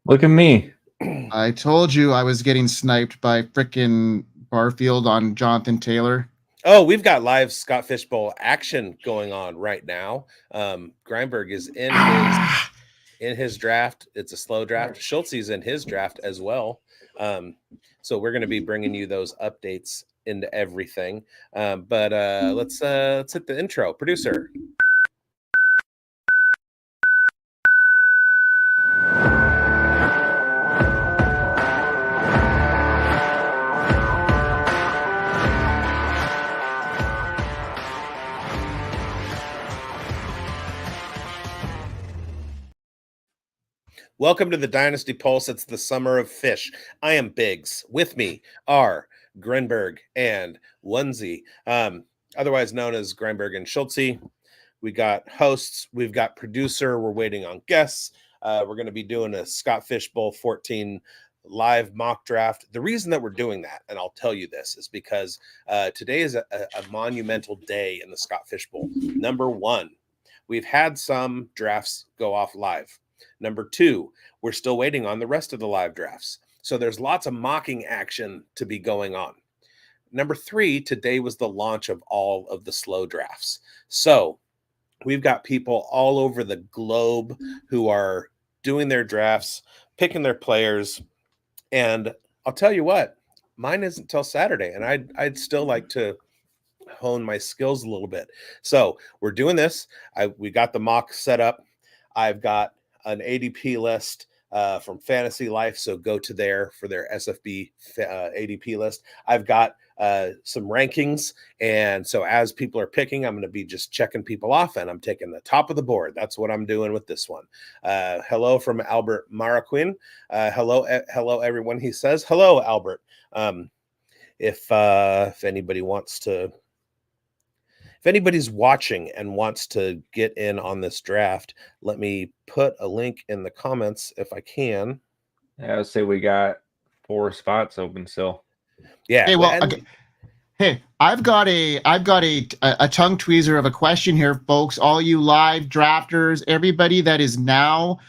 Look at me. I told you I was getting sniped by frickin' Barfield on Jonathan Taylor. Oh, we've got live Scott Fishbowl action going on right now. Greinberg is in his draft. It's a slow draft. Schultze's in his draft as well. So we're going to be bringing you those updates into everything. But let's hit the intro. Producer. Welcome to the Dynasty Pulse. It's the summer of fish. I am Biggs. With me are Greinberg and Onesie, otherwise known as Greinberg and Schultze. We got hosts. We've got producer. We're waiting on guests. We're going to be doing a Scott Fishbowl 14 live mock draft. The reason that we're doing that, and I'll tell you this, is because today is a monumental day in the Scott Fishbowl. Number one, we've had some drafts go off live. Number two, we're still waiting on the rest of the live drafts. So there's lots of mocking action to be going on. Number three, today was the launch of all of the slow drafts. So we've got people all over the globe who are doing their drafts, picking their players. And I'll tell you what, mine isn't until Saturday. And I'd still like to hone my skills a little bit. So we're doing this. We got the mock set up. I've got an ADP list from Fantasy Life, so go to there for their SFB ADP list. I've got some rankings, and so as people are picking, I'm going to be just checking people off, and I'm taking the top of the board. That's what I'm doing with this one. Hello from Albert Maraquin. Hello everyone. He says hello, Albert. If anybody wants to. If anybody's watching and wants to get in on this draft, let me put a link in the comments if I can. Yeah, I would say we got 4 spots open still. Yeah. Hey, well, okay. Hey, I've got a tongue tweezer of a question here, folks. All you live drafters, everybody that is now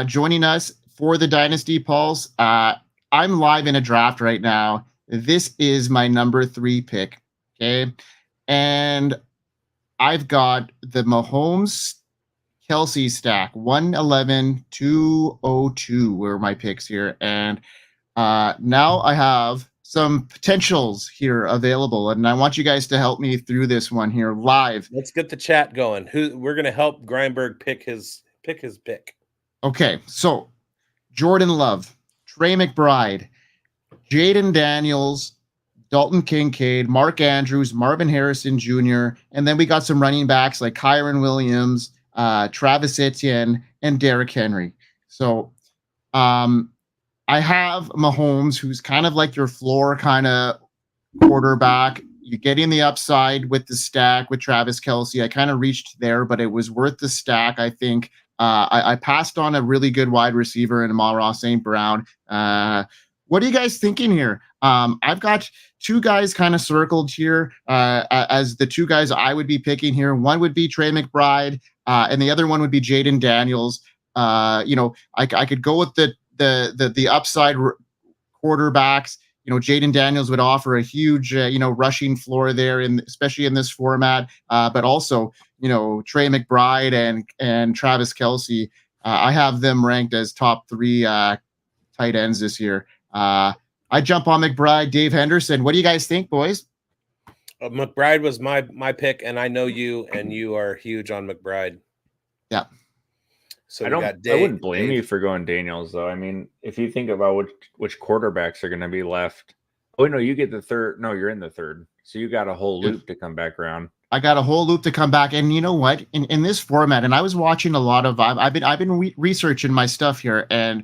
joining us for the Dynasty Pulse. I'm live in a draft right now. This is my number 3 pick. Okay, and I've got the Mahomes Kelsey stack 111 202 were my picks here, and now I have some potentials here available, and I want you guys to help me through this one here live. Let's get the chat going. We're going to help Greinberg pick his pick. Okay, so Jordan Love, Trey McBride, Jaden Daniels, Dalton Kincaid, Mark Andrews, Marvin Harrison Jr., and then we got some running backs like Kyron Williams, Travis Etienne, and Derrick Henry. So I have Mahomes, who's kind of like your floor kind of quarterback. You're getting the upside with the stack with Travis Kelce. I kind of reached there, but it was worth the stack, I think. I passed on a really good wide receiver in Amon-Ra St. Brown. What are you guys thinking here? I've got 2 guys kind of circled here as the 2 guys I would be picking here. One would be Trey McBride, and the other one would be Jaden Daniels. I could go with the upside quarterbacks. Jaden Daniels would offer a huge, rushing floor there, especially in this format. But also, Trey McBride and Travis Kelce, I have them ranked as top 3 tight ends this year. I jump on McBride, Dave Henderson. What do you guys think, boys? McBride was my pick, and I know you, and you are huge on McBride. Yeah. So I wouldn't blame you for going Daniels, though. I mean, if you think about which quarterbacks are going to be left. Oh, no, you get the third. No, you're in the third. So you got a whole loop to come back around. I got a whole loop to come back. And you know what? In this format, and I was watching a lot of, I've been researching my stuff here, and,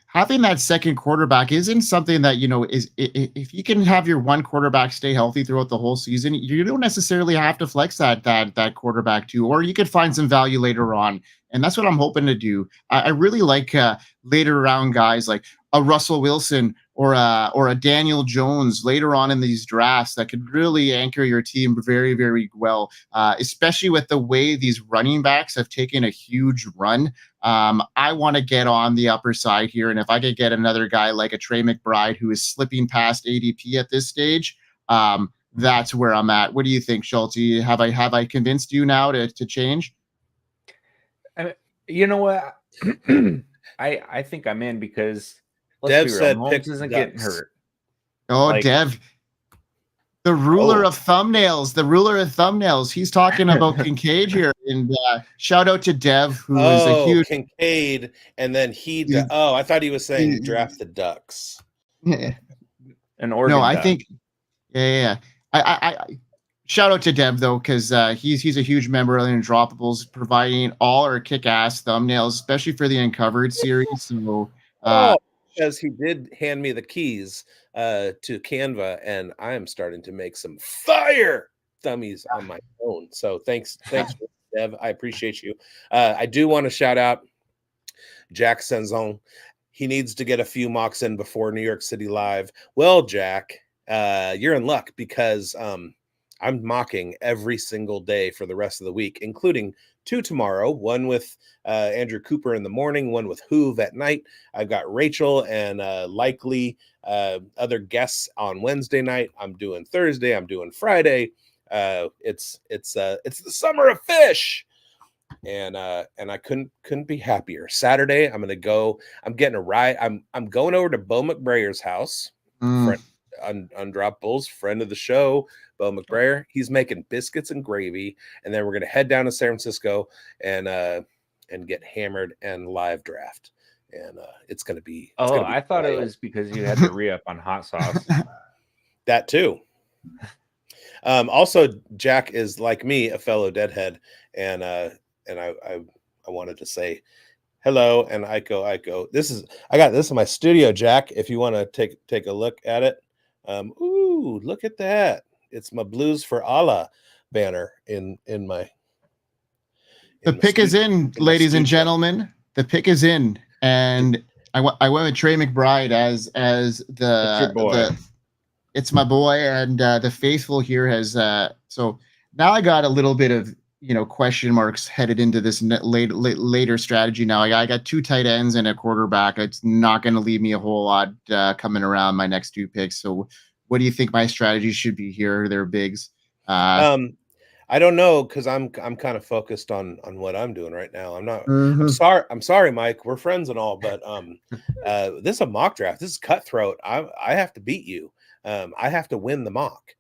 having that second quarterback isn't something that, is if you can have your one quarterback stay healthy throughout the whole season, you don't necessarily have to flex that quarterback too, or you could find some value later on. And that's what I'm hoping to do. I really like later round guys like a Russell Wilson a Daniel Jones later on in these drafts that could really anchor your team very, very well, especially with the way these running backs have taken a huge run. I want to get on the upper side here, and if I could get another guy like a Trey McBride who is slipping past ADP at this stage, that's where I'm at. What do you think, Schulte? Have I convinced you now to change? You know what? I think I'm in because Dev be real, said Mahomes pick isn't Ducks. getting hurt. Oh, Like- Dev, the ruler of thumbnails, the ruler of thumbnails. He's talking about Kincaid here, and shout out to Dev, who is a huge Kincaid, and then I thought he was saying draft the Ducks. An Oregon. No, I Duck. think, yeah. I shout out to Dev though, because he's a huge member of the Undroppables, providing all our kick-ass thumbnails, especially for the Uncovered series. So, because he did hand me the keys to Canva, and I am starting to make some fire dummies on my own. So thanks, Dev. I appreciate you. I do want to shout out Jack Senzon. He needs to get a few mocks in before New York City Live. Well, Jack, you're in luck because I'm mocking every single day for the rest of the week, including 2 tomorrow, one with Andrew Cooper in the morning, one with Hoove at night. I've got Rachel and likely other guests on Wednesday night. I'm doing Thursday. I'm doing Friday. It's the summer of fish. And I couldn't be happier. Saturday, I'm gonna go. I'm getting a ride. I'm going over to Bo McBrayer's house. Undroppables, friend of the show, Bo McBrayer. He's making biscuits and gravy, and then we're gonna head down to San Francisco and get hammered and live draft. And it's gonna be. I thought it was because you had to re-up on hot sauce. That too. Also, Jack is like me, a fellow deadhead, and I wanted to say hello. And Iko, I got this in my studio, Jack. If you want to take a look at it. Ooh, look at that. It's my Blues for Allah banner in my. The pick is in, ladies and gentlemen. The pick is in, and I went with Trey McBride as the it's my boy, and the faithful here has so now I got a little bit of question marks headed into this later strategy. Now I got 2 tight ends and a quarterback. It's not going to leave me a whole lot coming around my next 2 picks. So what do you think my strategy should be here? They're bigs. I don't know, because I'm kind of focused on what I'm doing right now. I'm not. Mm-hmm. I'm sorry, Mike. We're friends and all, but this is a mock draft. This is cutthroat. I have to beat you. I have to win the mock.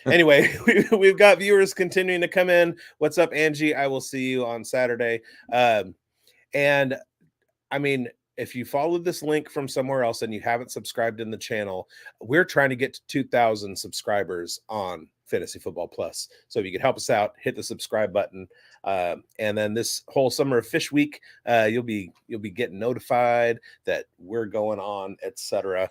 Anyway, we've got viewers continuing to come in. What's up, Angie? I will see you on Saturday. And I mean, if you followed this link from somewhere else and you haven't subscribed in the channel, we're trying to get to 2,000 subscribers on Fantasy Football Plus. So if you could help us out, hit the subscribe button. And then this whole summer of Fish Week, you'll be getting notified that we're going on, etc.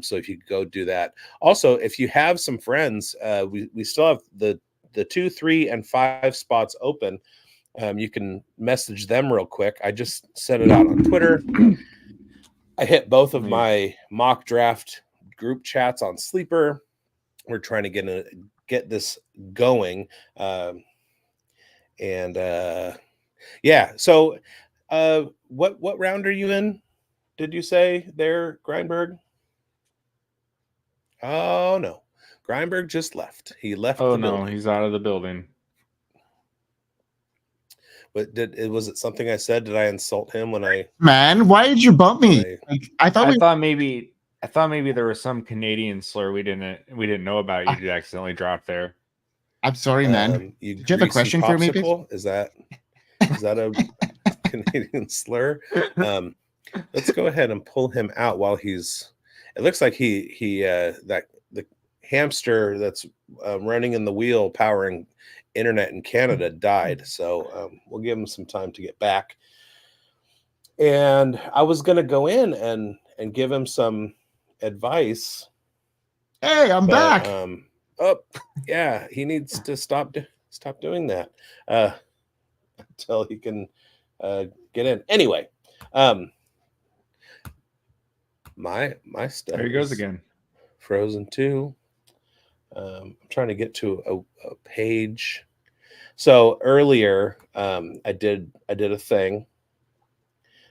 So if you go do that. Also, if you have some friends, we still have the 2, 3, and 5 spots open. You can message them real quick. I just set it out on Twitter. I hit both of my mock draft group chats on Sleeper. We're trying to get this going. Yeah. So what round are you in? Did you say there, Grindberg? Oh no, Grindberg just left. He left. Oh no, he's out of the building. But was it something I said? Did I insult him when I? Man, why did you bump me? I thought maybe there was some Canadian slur we didn't know about. You accidentally dropped there. I'm sorry, man. Did you have a question for me? Is that a Canadian slur? Let's go ahead and pull him out while he's. It looks like the hamster that's running in the wheel powering internet in Canada died. So we'll give him some time to get back. And I was going to go in and give him some advice. Hey, I'm back. Yeah, he needs to stop doing that until he can get in. Anyway, My stuff. There he goes is again. Frozen too. I'm trying to get to a page. So earlier, I did a thing.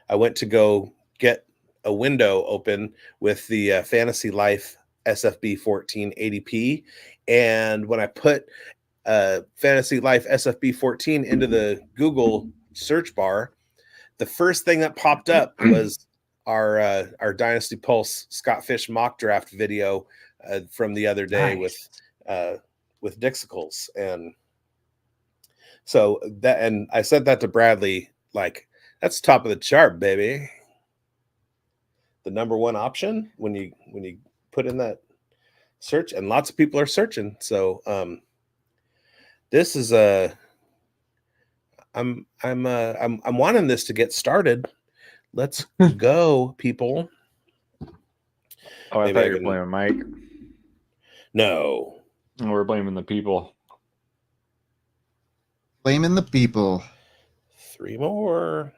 I went to go get a window open with the Fantasy Life SFB14 ADP, and when I put Fantasy Life SFB14 into the Google search bar, the first thing that popped up was our Dynasty Pulse Scott Fish mock draft video from the other day with Dixicles. And so that, and I said that to Bradley, like, that's top of the chart, baby. The number one option when you put in that search, and lots of people are searching. So this is I'm wanting this to get started. Let's go, people. Oh, I thought you were blaming Mike. No. We're blaming the people. Blaming the people. 3 more.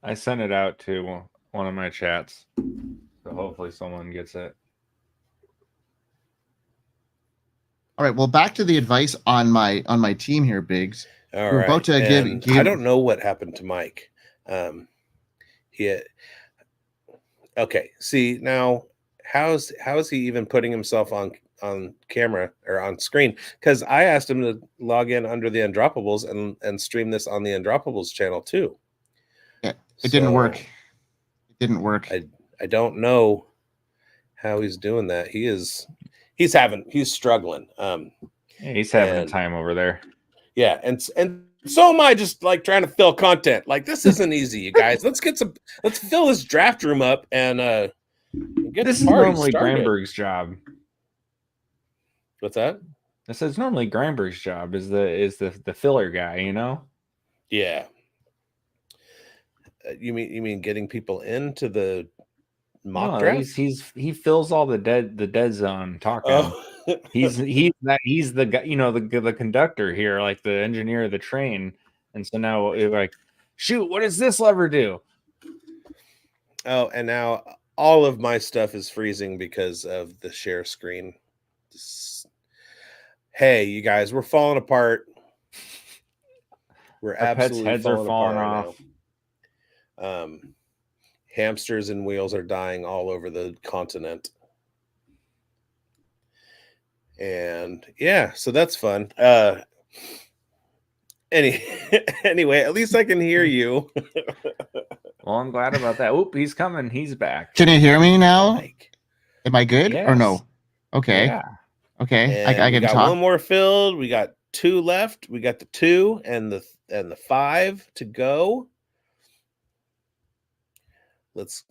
I sent it out to one of my chats, so hopefully someone gets it. All right. Well, back to the advice on my team here, Biggs. All We're right. about to give. I don't know what happened to Mike. Okay. See, now how is he even putting himself on camera or on screen? Because I asked him to log in under the Undroppables and stream this on the Undroppables channel too. Yeah, it didn't work. It didn't work. I don't know how he's doing that. He's struggling. Yeah, he's having a time over there. Yeah, and so am I, just like trying to fill content. Like, this isn't easy, you guys. Let's fill this draft room up and get this the is party normally started. Greinberg's job. What's that? I said it's normally Greinberg's job is the filler guy, you know? Yeah. You mean getting people into the mock draft? He fills all the dead zone talking. Oh. he's the guy, you know, the conductor here, like the engineer of the train. And so now it's like, shoot, what does this lever do? Oh, and now all of my stuff is freezing because of the share screen. Hey, you guys, we're falling apart. We're Our absolutely pets' heads are falling off. Hamsters and wheels are dying all over the continent. And yeah, so that's fun. Anyway, at least I can hear you. Well, I'm glad about that. Oop, he's coming. He's back. Can you hear me now? Mike. Am I good or no? Yes. Okay. Yeah. Okay. And I can got talk. one more filled. We got 2 left. We got the 2 and the 5 to go. Let's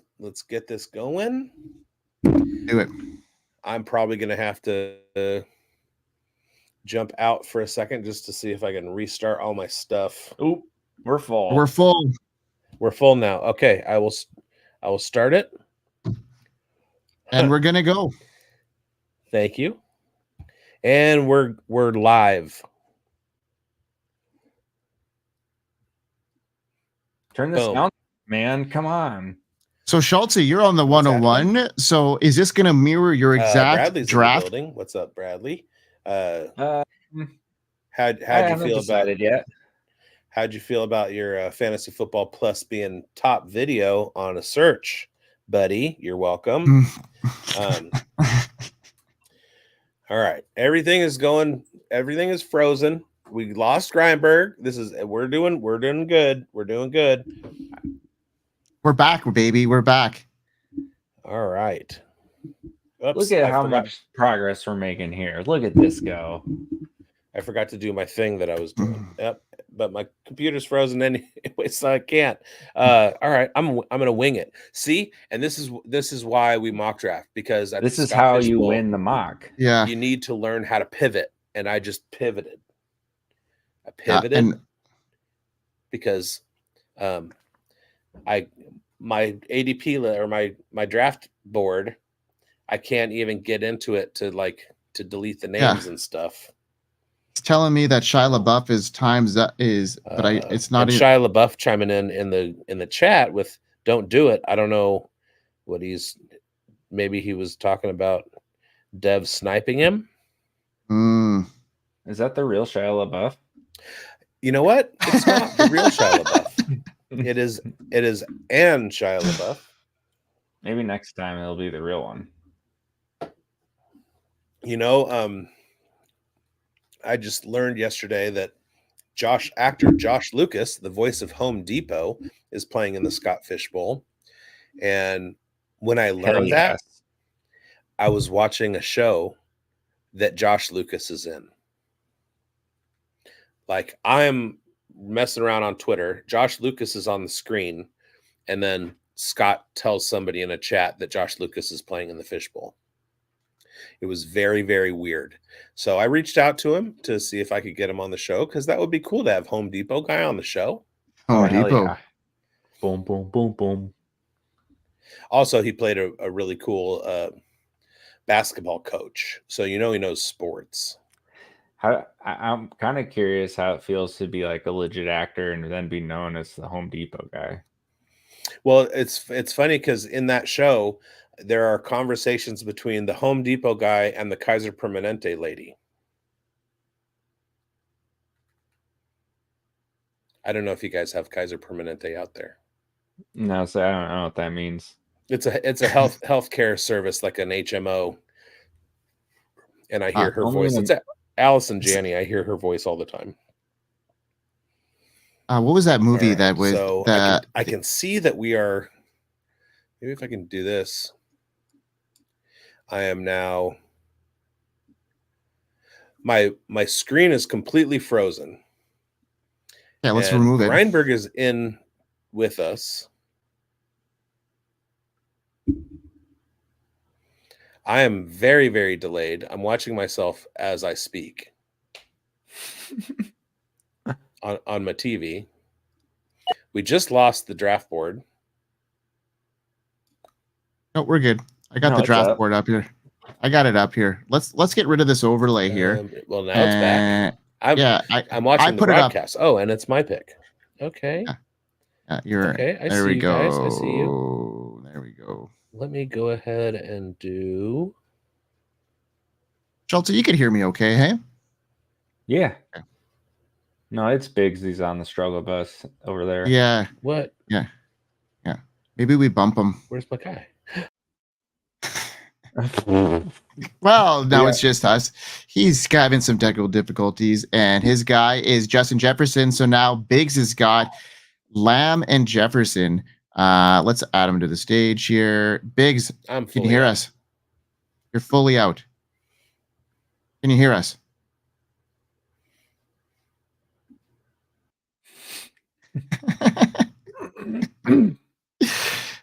get this going. Do it. I'm probably gonna have to jump out for a second just to see if I can restart all my stuff. Oop, we're full. We're full. We're full now. Okay, I will start it. And we're gonna go. Thank you. And we're live. Turn this down, man. Come on. So Schultze, you're on the 101. So is this gonna mirror your exact Bradley's draft? in the building. What's up, Bradley? How'd you feel about it yet? How'd you feel about your Fantasy Football Plus being top video on a search, buddy? You're welcome. All right, everything is frozen. We lost Greinberg. We're doing good. We're doing good. We're back, baby. We're back. All right. Oops, look at how much progress we're making here. Look at this go. I forgot to do my thing that I was doing. Yep, but my computer's frozen anyway, so I can't. All right, I'm gonna wing it. See, and this is why we mock draft, because this is how you win the mock. Yeah, you need to learn how to pivot, and I just pivoted. I pivoted because my ADP or my draft board, I can't even get into it to delete the names and stuff. It's telling me that Shia LaBeouf is it's not. Shia LaBeouf chiming in the chat with "Don't do it." I don't know maybe he was talking about Dev sniping him. Is that the real Shia LaBeouf? You know what? It's not the real Shia LaBeouf. It is an Shia LaBeouf. Maybe next time it'll be the real one. You know, I just learned yesterday that actor Josh Lucas, the voice of Home Depot, is playing in the Scott Fish Bowl. And when I learned that, I was watching a show that Josh Lucas is in. Like, I'm messing around on Twitter. Josh Lucas is on the screen, and then Scott tells somebody in a chat that Josh Lucas is playing in the Fishbowl. It was very, very weird. So I reached out to him to see if I could get him on the show, because that would be cool to have Home Depot guy on the show. Home Depot. Yeah. Boom, boom, boom, boom. Also, he played a really cool basketball coach. So, he knows sports. I'm kind of curious how it feels to be like a legit actor and then be known as the Home Depot guy. Well, it's funny because in that show, there are conversations between the Home Depot guy and the Kaiser Permanente lady. I don't know if you guys have Kaiser Permanente out there. No, so I don't know what that means. It's a healthcare service like an HMO, and I hear her voice. It's Allison Janney. I hear her voice all the time. What was that movie that was? So I can see that we are. Maybe if I can do this, I am now. My screen is completely frozen. Yeah, let's remove it. Grindberg is in with us. I am very, very delayed. I'm watching myself as I speak on my TV. We just lost the draft board. No, we're good. I got the draft board up here. I got it up here. Let's get rid of this overlay here. Well, now it's back. I'm watching the broadcast. Oh, and it's my pick. Okay. You're okay. I there. See we you go. Guys. I see you. There we go. Let me go ahead and do. Shelter, you can hear me okay, hey? Yeah. Okay. No, it's Biggs. He's on the struggle bus over there. Yeah. What? Yeah. Maybe we bump him. Where's my guy? Well, now it's just us. He's having some technical difficulties, and his guy is Justin Jefferson. So now Biggs has got Lamb and Jefferson. Let's add him to the stage here. Biggs, can you hear us? You're fully out. Can you hear us?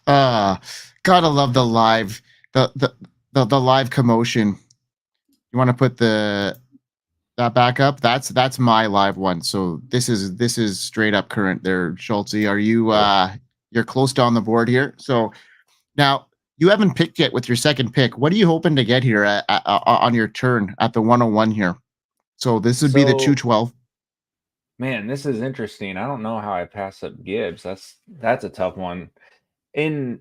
Gotta love the live, the live commotion. You want to put that back up? That's my live one. So this is straight up current there, Schultze. Are you you're close to on the board here? So now you haven't picked yet with your second pick. What are you hoping to get here on your turn at the 101 here? So this would be the 212. Man, this is interesting. I don't know how I pass up Gibbs. That's a tough one. In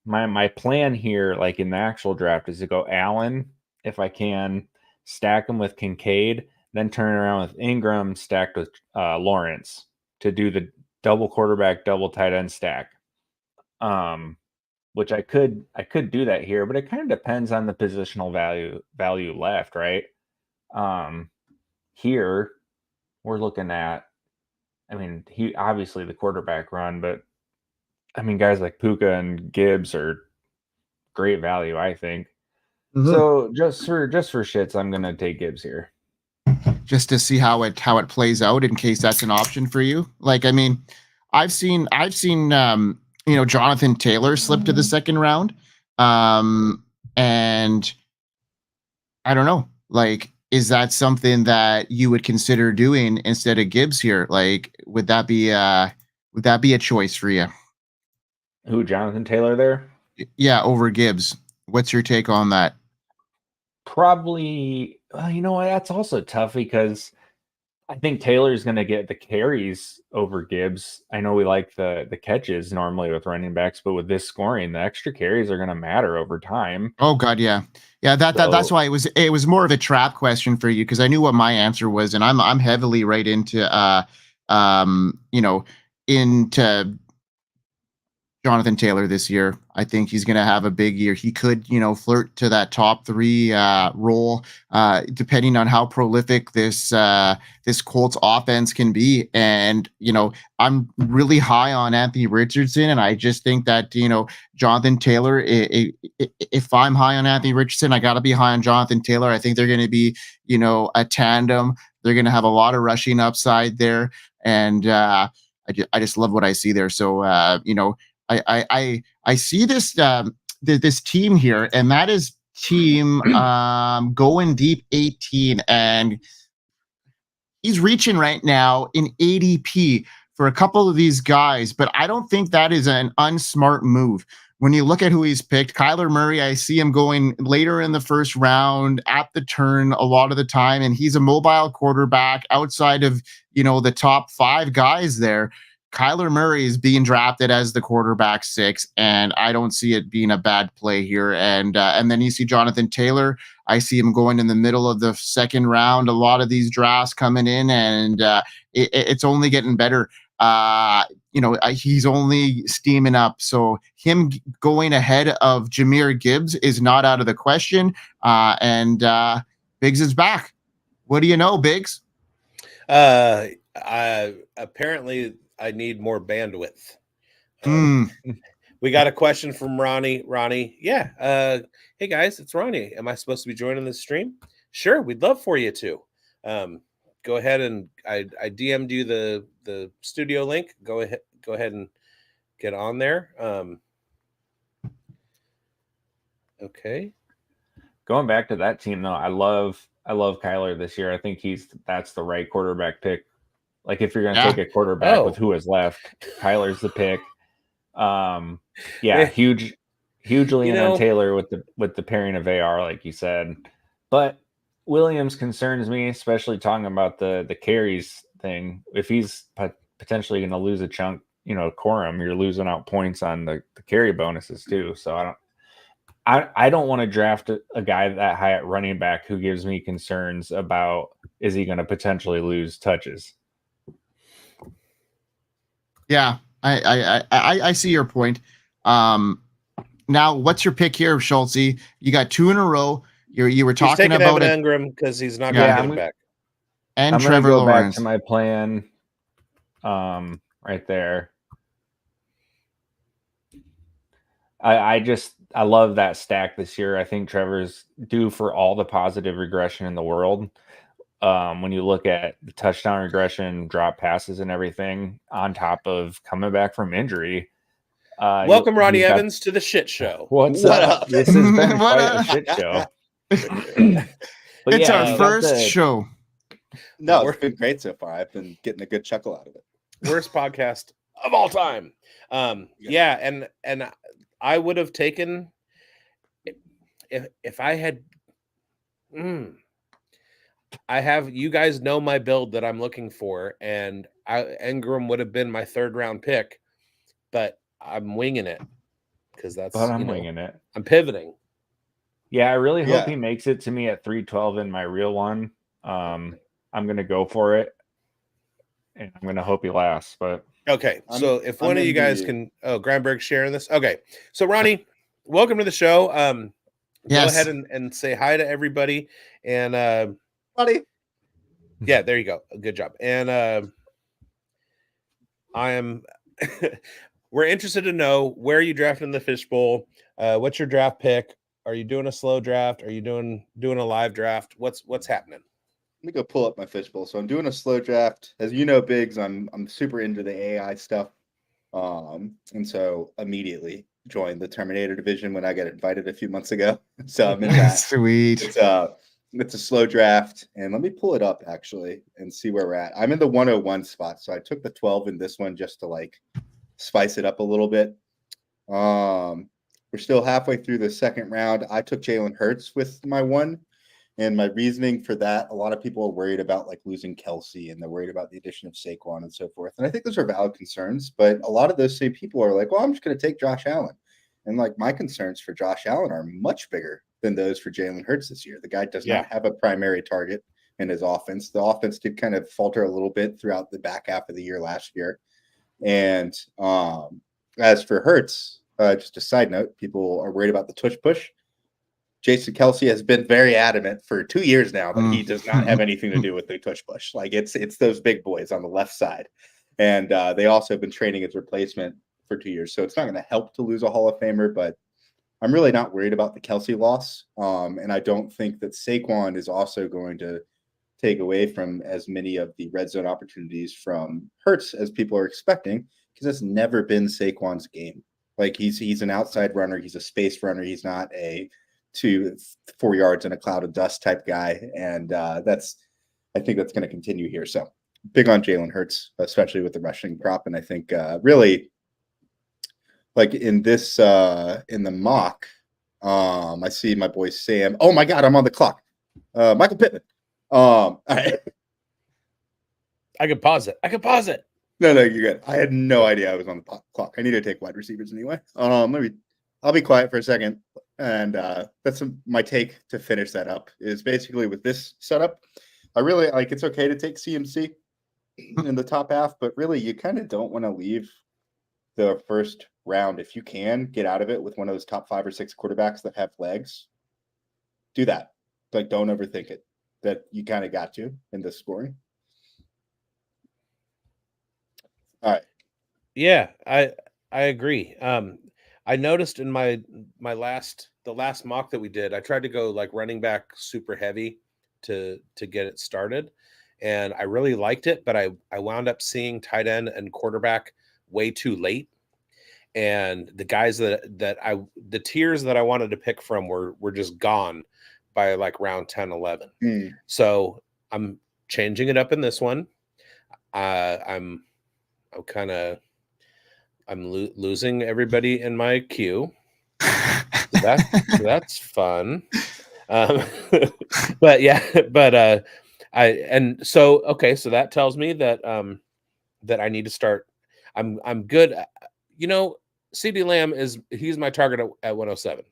my plan here, like in the actual draft, is to go Allen if I can, stack him with Kincaid, then turn around with Ingram stacked with Lawrence to do the double quarterback, double tight end stack. Which I could do that here, but it kind of depends on the positional value left, right? Here we're looking at, I mean, he obviously the quarterback run, but I mean, guys like Puka and Gibbs are great value, I think. Mm-hmm. So just for shits, I'm gonna take Gibbs here, just to see how it plays out in case that's an option for you. Like, I mean, I've seen Jonathan Taylor slip to the second round, and I don't know, like, is that something that you would consider doing instead of Gibbs here? Like, would that be a choice for you? Who, Jonathan Taylor there? Yeah, over Gibbs. What's your take on that? Probably, you know what? That's also tough because I think Taylor's going to get the carries over Gibbs. I know we like the catches normally with running backs, but with this scoring, the extra carries are going to matter over time. Oh God, yeah, yeah. That's So why it was more of a trap question for you because I knew what my answer was, and I'm heavily right into into Jonathan Taylor this year. I think he's going to have a big year. He could, flirt to that top 3 role, depending on how prolific this Colts offense can be. And I'm really high on Anthony Richardson, and I just think that Jonathan Taylor. If I'm high on Anthony Richardson, I got to be high on Jonathan Taylor. I think they're going to be, a tandem. They're going to have a lot of rushing upside there, and I just love what I see there. So I see this this team here, and that is team going deep 18, and he's reaching right now in ADP for a couple of these guys, but I don't think that is an unsmart move. When you look at who he's picked, Kyler Murray, I see him going later in the first round at the turn a lot of the time, and he's a mobile quarterback outside of the top 5 guys there. Kyler Murray is being drafted as the quarterback 6, and I don't see it being a bad play here. And then you see Jonathan Taylor. I see him going in the middle of the second round. A lot of these drafts coming in, and it's only getting better. He's only steaming up. So him going ahead of Jahmyr Gibbs is not out of the question. And Biggs is back. What do you know, Biggs? Apparently I need more bandwidth. We got a question from Ronnie. Ronnie, yeah. Hey guys, it's Ronnie. Am I supposed to be joining this stream? Sure, we'd love for you to. Go ahead and I DM'd you the studio link. Go ahead and get on there. Okay. going back to that team though, I love Kyler this year. I think that's the right quarterback pick. Like if you're going to take a quarterback with who is left, Kyler's the pick. Hugely in on Taylor with the pairing of AR, like you said. But Williams concerns me, especially talking about the carries thing. If he's potentially going to lose a chunk, Corum, you're losing out points on the carry bonuses too. So I don't want to draft a guy that high at running back who gives me concerns about is he going to potentially lose touches. Yeah, I see your point. Now, what's your pick here, Schultze? You got 2 in a row. You were talking about Evan Engram because he's not going to get him back. And I'm Trevor go Lawrence. Back to my plan, right there. I love that stack this year. I think Trevor's due for all the positive regression in the world. When you look at the touchdown regression, drop passes, and everything, on top of coming back from injury. Welcome, Ronnie Evans, to the shit show. What up? This has been quite a shit show. It's our first show. No, it's been great so far. I've been getting a good chuckle out of it. Worst podcast of all time. Yeah, and I would have taken if I had. I have, you guys know my build that I'm looking for, and Engram would have been my 3rd round pick, but I'm winging it because that's. But I'm winging it. I'm pivoting. Yeah, I really hope he makes it to me at 312 in my real one. I'm gonna go for it, and I'm gonna hope he lasts. But okay, so if one of you guys can, Granberg sharing this. Okay, so Ronnie, welcome to the show. Go ahead and say hi to everybody, and buddy. Yeah, there you go. Good job. And I am. We're interested to know where you drafted in the fishbowl. What's your draft pick? Are you doing a slow draft? Are you doing a live draft? What's happening? Let me go pull up my fishbowl. So I'm doing a slow draft. As you know, Biggs, I'm super into the AI stuff. And so immediately joined the Terminator division when I got invited a few months ago. So I'm in that. Sweet. It's a slow draft, and let me pull it up actually and see where we're at. I'm in the 101 spot, so I took the 12 in this one just to like spice it up a little bit. We're still halfway through the second round. I took Jalen Hurts with my 1. And my reasoning for that, a lot of people are worried about like losing Kelsey, and they're worried about the addition of Saquon and so forth. And I think those are valid concerns, but a lot of those same people are like, well, I'm just going to take Josh Allen. And like my concerns for Josh Allen are much bigger than those for Jalen Hurts this year. The guy does not have a primary target in his offense. The offense did kind of falter a little bit throughout the back half of the year last year. And as for Hurts, just a side note, people are worried about the tush push. Jason Kelsey has been very adamant for 2 years now that he does not have anything to do with the tush push. Like it's those big boys on the left side. And they also have been training his replacement for 2 years. So it's not going to help to lose a Hall of Famer, but I'm really not worried about the Kelsey loss. And I don't think that Saquon is also going to take away from as many of the red zone opportunities from Hurts as people are expecting, because it's never been Saquon's game. Like he's an outside runner. He's a space runner. He's not a 2-4 yards in a cloud of dust type guy. And I think that's going to continue here. So big on Jalen Hurts, especially with the rushing prop. And I think really like in this, in the mock, I see my boy Sam. Oh my God, I'm on the clock. Michael Pittman. All right. I could pause it. No, you're good. I had no idea I was on the clock. I need to take wide receivers anyway. I'll be quiet for a second. And that's my take to finish that up is basically with this setup. I really like it's okay to take CMC in the top half, but really you kind of don't want to leave the first round. If you can get out of it with one of those top 5 or 6 quarterbacks that have legs, do that. Like, don't overthink it. That you kind of got to in this scoring. All right. Yeah, I agree. I noticed in the last mock that we did, I tried to go like running back super heavy to get it started, and I really liked it, but I wound up seeing tight end and quarterback way too late, and the guys the tiers that I wanted to pick from were just gone by like round 10, 11. So I'm changing it up in this one. I'm losing everybody in my queue. So that's fun. But yeah, but so that tells me that that I need to start. I'm good. CeeDee Lamb he's my target at 107.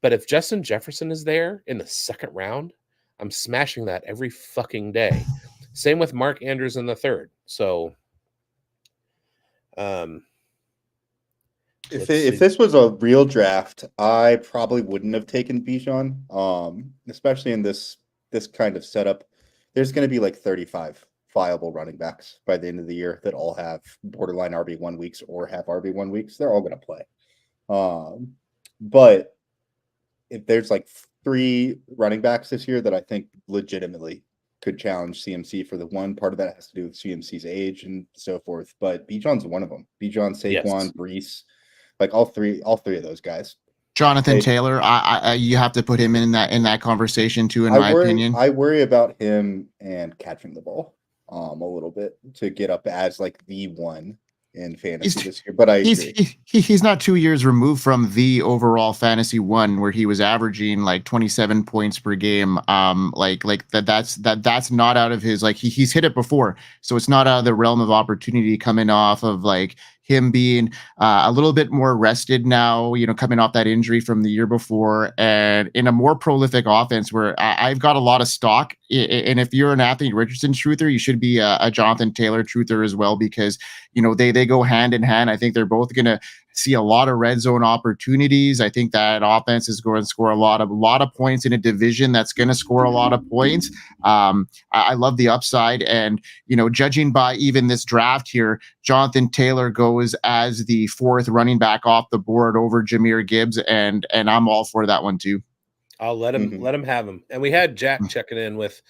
But if Justin Jefferson is there in the second round, I'm smashing that every fucking day. Same with Mark Andrews in the third. So if this was a real draft, I probably wouldn't have taken Bijan, especially in this kind of setup. There's going to be like 35 viable running backs by the end of the year that all have borderline RB1 weeks or have RB1 weeks. They're all going to play. But if there's like 3 running backs this year that I think legitimately could challenge CMC, for the one part of that has to do with CMC's age and so forth. But Bijan's one of them. Bijan, Saquon, Brees, like all three of those guys. Jonathan Taylor, you have to put him in that conversation too, in my opinion. I worry about him and catching the ball a little bit to get up as like the one in fantasy this year, but he's not 2 years removed from the overall fantasy one where he was averaging like 27 points per game. That's not out of his, like he's hit it before, so it's not out of the realm of opportunity coming off of like him being a little bit more rested now, coming off that injury from the year before, and in a more prolific offense where I've got a lot of stock. And if you're an Anthony Richardson truther, you should be a Jonathan Taylor truther as well, because they go hand in hand. I think they're both going to see a lot of red zone opportunities. I think that offense is going to score a lot of points in a division that's going to score a lot of points. I love the upside, and judging by even this draft here, Jonathan Taylor goes as the 4th running back off the board over Jahmyr Gibbs, and I'm all for that one too. I'll let him have him. And we had Jack checking in with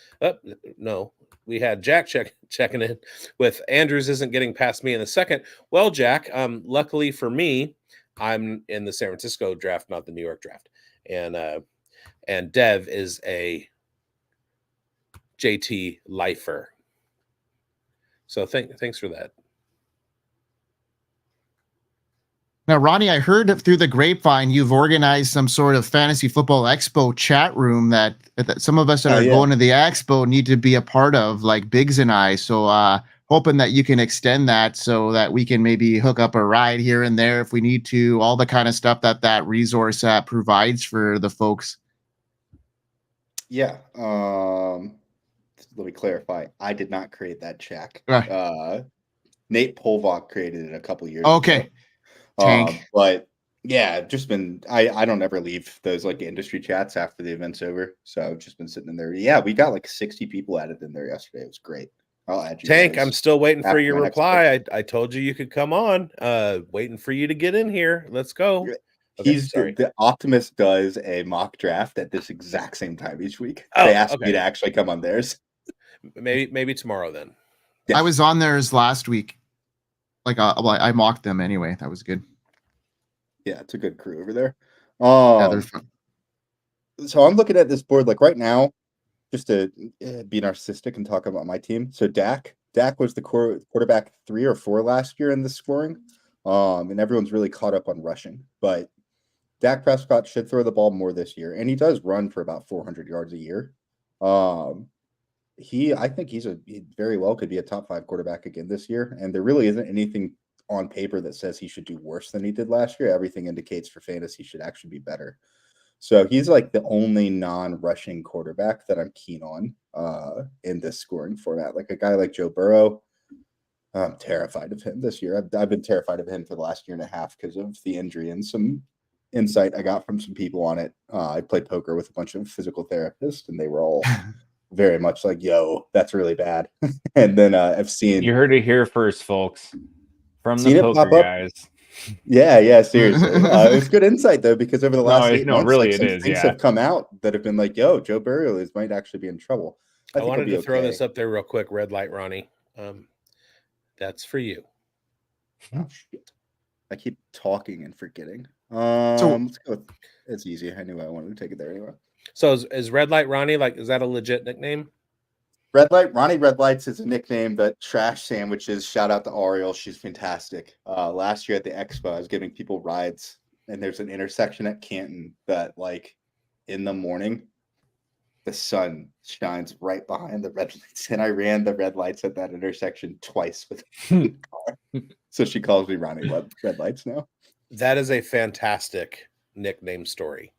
we had Jack checking in with Andrews isn't getting past me in the second. Well, Jack, luckily for me, I'm in the San Francisco draft, not the New York draft. And Dev is a JT lifer. So thanks for that. Now, Ronnie, I heard through the grapevine you've organized some sort of fantasy football expo chat room that some of us that Oh, are yeah. going to the expo need to be a part of, like Biggs and I. So, hoping that you can extend that so that we can maybe hook up a ride here and there if we need to. All the kind of stuff that resource provides for the folks. Yeah. Let me clarify. I did not create that check. Nate Polvok created it a couple years Okay. ago. Tank. But yeah, just been I don't ever leave those like industry chats after the event's over. So I've just been sitting in there. Yeah, we got like 60 people added in there yesterday. It was great. I'll add you Tank, guys I'm still waiting for after your my next reply. I told you you could come on. Waiting for you to get in here. Let's go. Yeah. Okay, sorry. The Optimist does a mock draft at this exact same time each week. Oh, They asked me okay. to actually come on theirs. Maybe tomorrow then. Yeah. I was on theirs last week. Like, well, I mocked them anyway. That was good. Yeah, it's a good crew over there. Yeah, they're fun. So I'm looking at this board like right now, just to be narcissistic and talk about my team. So Dak was the quarterback 3 or 4 last year in the scoring, and everyone's really caught up on rushing. But Dak Prescott should throw the ball more this year, and he does run for about 400 yards a year. I think he very well could be a top 5 quarterback again this year, and there really isn't anything on paper that says he should do worse than he did last year. Everything indicates for fantasy he should actually be better. So he's like the only non-rushing quarterback that I'm keen on in this scoring format. Like a guy like Joe Burrow, I'm terrified of him this year. I've been terrified of him for the last year and a half because of the injury and some insight I got from some people on it. I played poker with a bunch of physical therapists, and they were all very much like, yo, that's really bad. And then I've seen... You heard it here first, folks. From the Seen it poker pop up? guys. Yeah, seriously. It was good insight though, because over the last 8 months, really, like, it some is. things Yeah, have come out that have been like, "Yo, Joe Burrow might actually be in trouble." I think wanted he'll to be throw okay. this up there real quick. Red light, Ronnie. That's for you. Oh shit! I keep talking and forgetting. So- Let's go. It's easy. I knew I wanted to take it there anyway. So is Red Light Ronnie, like, is that a legit nickname? Red Light, Ronnie Red Lights is a nickname that Trash Sandwiches. Shout out to Ariel, she's fantastic. Last year at the expo, I was giving people rides, and there's an intersection at Canton that, like, in the morning, the sun shines right behind the red lights, and I ran the red lights at that intersection twice with the car. So she calls me Ronnie Red Lights now. That is a fantastic nickname story.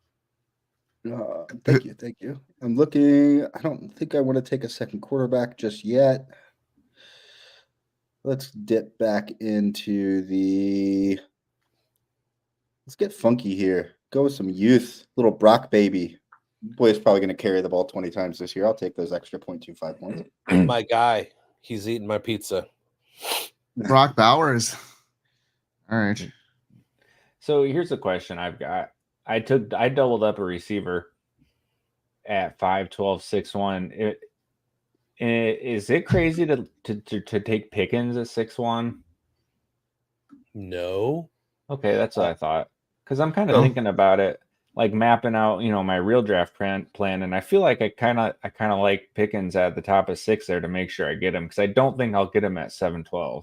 Thank you. I'm looking. I don't think I want to take a second quarterback just yet. Let's dip back into the... Let's get funky here. Go with some youth. Little Brock baby. Boy's probably going to carry the ball 20 times this year. I'll take those extra 0.25 points. My guy, he's eating my pizza. Brock Bowers. All right. So here's a question I've got. I doubled up a receiver at 5'12", 6'1". Is it crazy to take Pickens at 6'1"? No. Okay, that's what I thought. Because I'm kind of thinking about it, like mapping out, my real draft plan, and I feel like I kind of like Pickens at the top of 6 there to make sure I get him, because I don't think I'll get him at 7'12".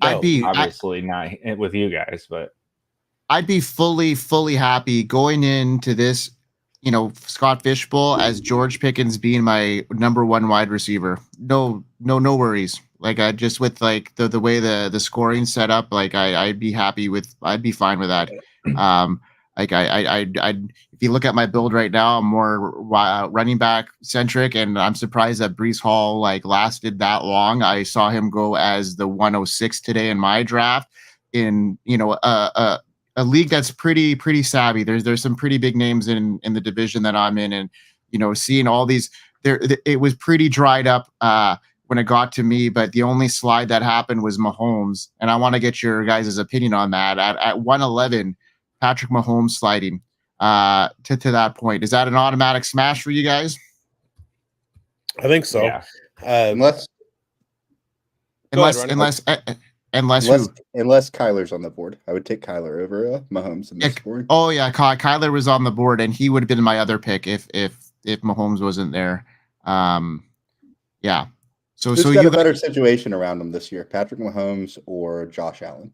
I'd be obviously not with you guys, but I'd be fully happy going into this, Scott Fishbowl as George Pickens being my number 1 wide receiver. No worries. Like, I just, with like the way the scoring set up, like I'd be fine with that. Like I'd if you look at my build right now, I'm more running back centric, and I'm surprised that Breece Hall like lasted that long. I saw him go as the 106 today in my draft in a league that's pretty savvy. There's some pretty big names in the division that I'm in, and seeing all these it was pretty dried up when it got to me, but the only slide that happened was Mahomes, and I want to get your guys' opinion on that. At 111, Patrick Mahomes sliding to that point. Is that an automatic smash for you guys? I think so. Yeah. Unless Kyler's on the board. I would take Kyler over Mahomes in this scoring. Oh yeah, Kyler was on the board, and he would have been my other pick if Mahomes wasn't there. Yeah. So Who's you got a better situation around him this year, Patrick Mahomes or Josh Allen?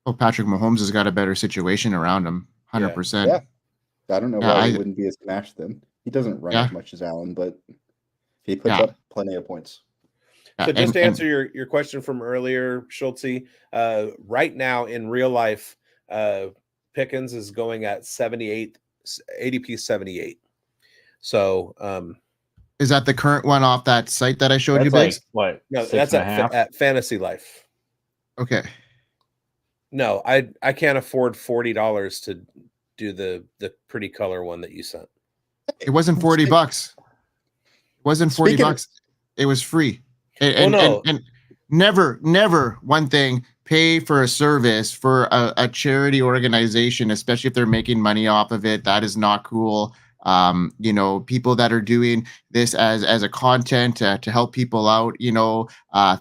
Oh, Patrick Mahomes has got a better situation around him. 100%. Yeah. I don't know Yeah, why he wouldn't be a smash then. He doesn't run Yeah. as much as Allen, but he puts Yeah. up plenty of points. So just to answer your question from earlier, Schultze, right now in real life, Pickens is going at 78, ADP 78. So is that the current one off that site that I showed you, That's Biggs? like what? no, 6 that's and a half? at Fantasy Life. Okay. No, I can't afford $40 to do the pretty color one that you sent. It wasn't $40. It wasn't $40. It was free. And never one thing, pay for a service for a charity organization, especially if they're making money off of it. That is not cool. People that are doing this as a content to help people out,